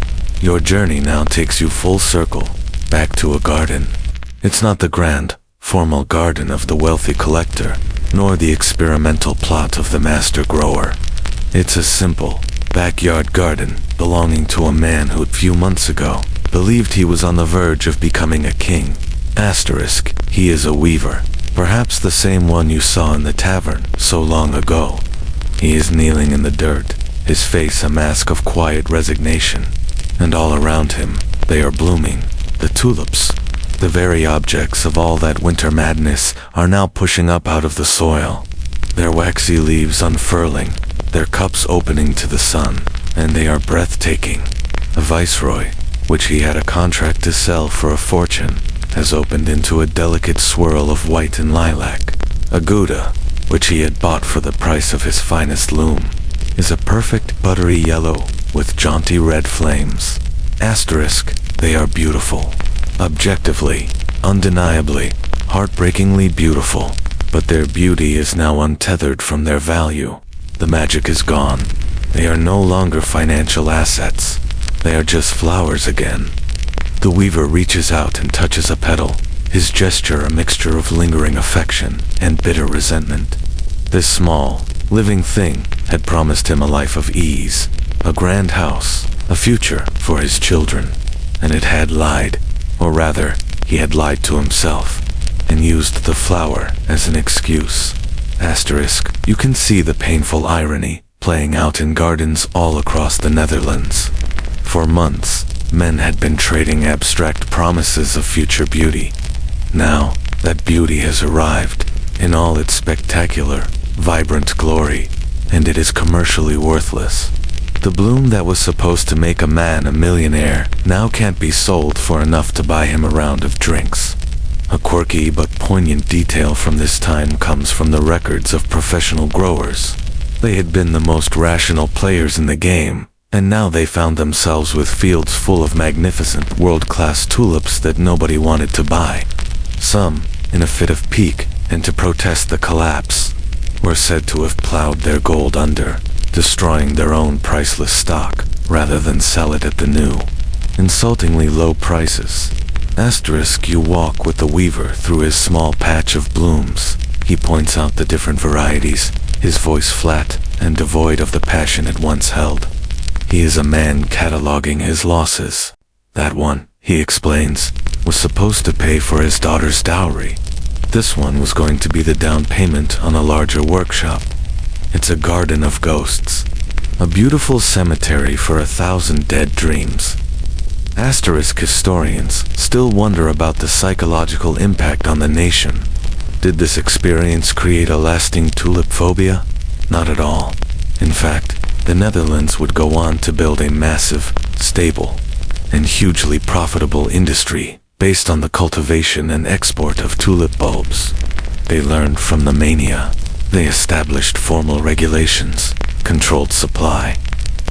Your journey now takes you full circle, back to a garden. It's not the grand, formal garden of the wealthy collector, nor the experimental plot of the master grower. It's a simple, backyard garden belonging to a man who a few months ago believed he was on the verge of becoming a king. Asterisk, he is a weaver, perhaps the same one you saw in the tavern so long ago. He is kneeling in the dirt, his face a mask of quiet resignation, and all around him, they are blooming, the tulips, The very objects of all that winter madness are now pushing up out of the soil, their waxy leaves unfurling, their cups opening to the sun, and they are breathtaking. A viceroy, which he had a contract to sell for a fortune, has opened into a delicate swirl of white and lilac. A Gouda, which he had bought for the price of his finest loom, is a perfect buttery yellow with jaunty red flames. Asterisk, they are beautiful. Objectively, undeniably, heartbreakingly beautiful, but their beauty is now untethered from their value. The magic is gone. They are no longer financial assets. They are just flowers again. The weaver reaches out and touches a petal, his gesture a mixture of lingering affection and bitter resentment. This small, living thing had promised him a life of ease, a grand house, a future for his children, and it had lied, or rather, he had lied to himself, and used the flower as an excuse. Asterisk, you can see the painful irony playing out in gardens all across the Netherlands. For months, men had been trading abstract promises of future beauty. Now, that beauty has arrived, in all its spectacular, vibrant glory, and it is commercially worthless. The bloom that was supposed to make a man a millionaire now can't be sold for enough to buy him a round of drinks. A quirky but poignant detail from this time comes from the records of professional growers. They had been the most rational players in the game, and now they found themselves with fields full of magnificent world-class tulips that nobody wanted to buy. Some, in a fit of pique and to protest the collapse, were said to have plowed their gold under, destroying their own priceless stock, rather than sell it at the new, insultingly low prices. Asterisk, you walk with the weaver through his small patch of blooms. He points out the different varieties, his voice flat and devoid of the passion it once held. He is a man cataloging his losses. That one, he explains, was supposed to pay for his daughter's dowry. This one was going to be the down payment on a larger workshop. It's a garden of ghosts, a beautiful cemetery for 1,000 dead dreams. Asterisk, historians still wonder about the psychological impact on the nation. Did this experience create a lasting tulip phobia? Not at all. In fact, the Netherlands would go on to build a massive, stable, and hugely profitable industry based on the cultivation and export of tulip bulbs. They learned from the mania. They established formal regulations, controlled supply,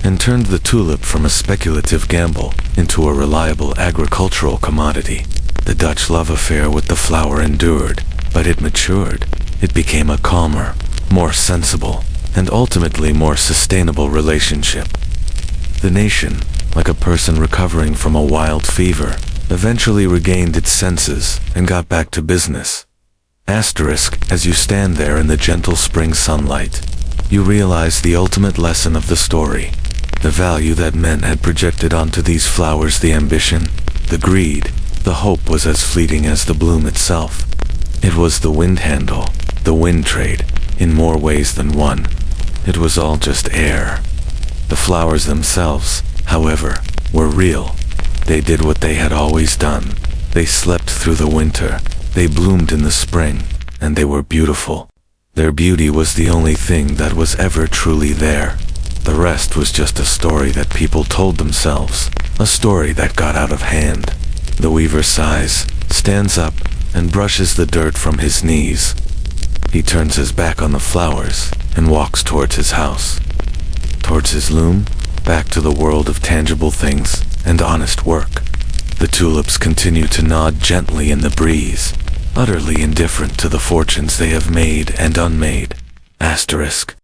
and turned the tulip from a speculative gamble into a reliable agricultural commodity. The Dutch love affair with the flower endured, but it matured. It became a calmer, more sensible, and ultimately more sustainable relationship. The nation, like a person recovering from a wild fever, eventually regained its senses and got back to business. Asterisk, as you stand there in the gentle spring sunlight, you realize the ultimate lesson of the story. The value that men had projected onto these flowers, the ambition, the greed, the hope was as fleeting as the bloom itself. It was the wind handle, the wind trade, in more ways than one. It was all just air. The flowers themselves, however, were real. They did what they had always done. They slept through the winter. They bloomed in the spring, and they were beautiful. Their beauty was the only thing that was ever truly there. The rest was just a story that people told themselves, a story that got out of hand. The weaver sighs, stands up, and brushes the dirt from his knees. He turns his back on the flowers and walks towards his house, towards his loom, back to the world of tangible things and honest work. The tulips continue to nod gently in the breeze, utterly indifferent to the fortunes they have made and unmade. Asterisk,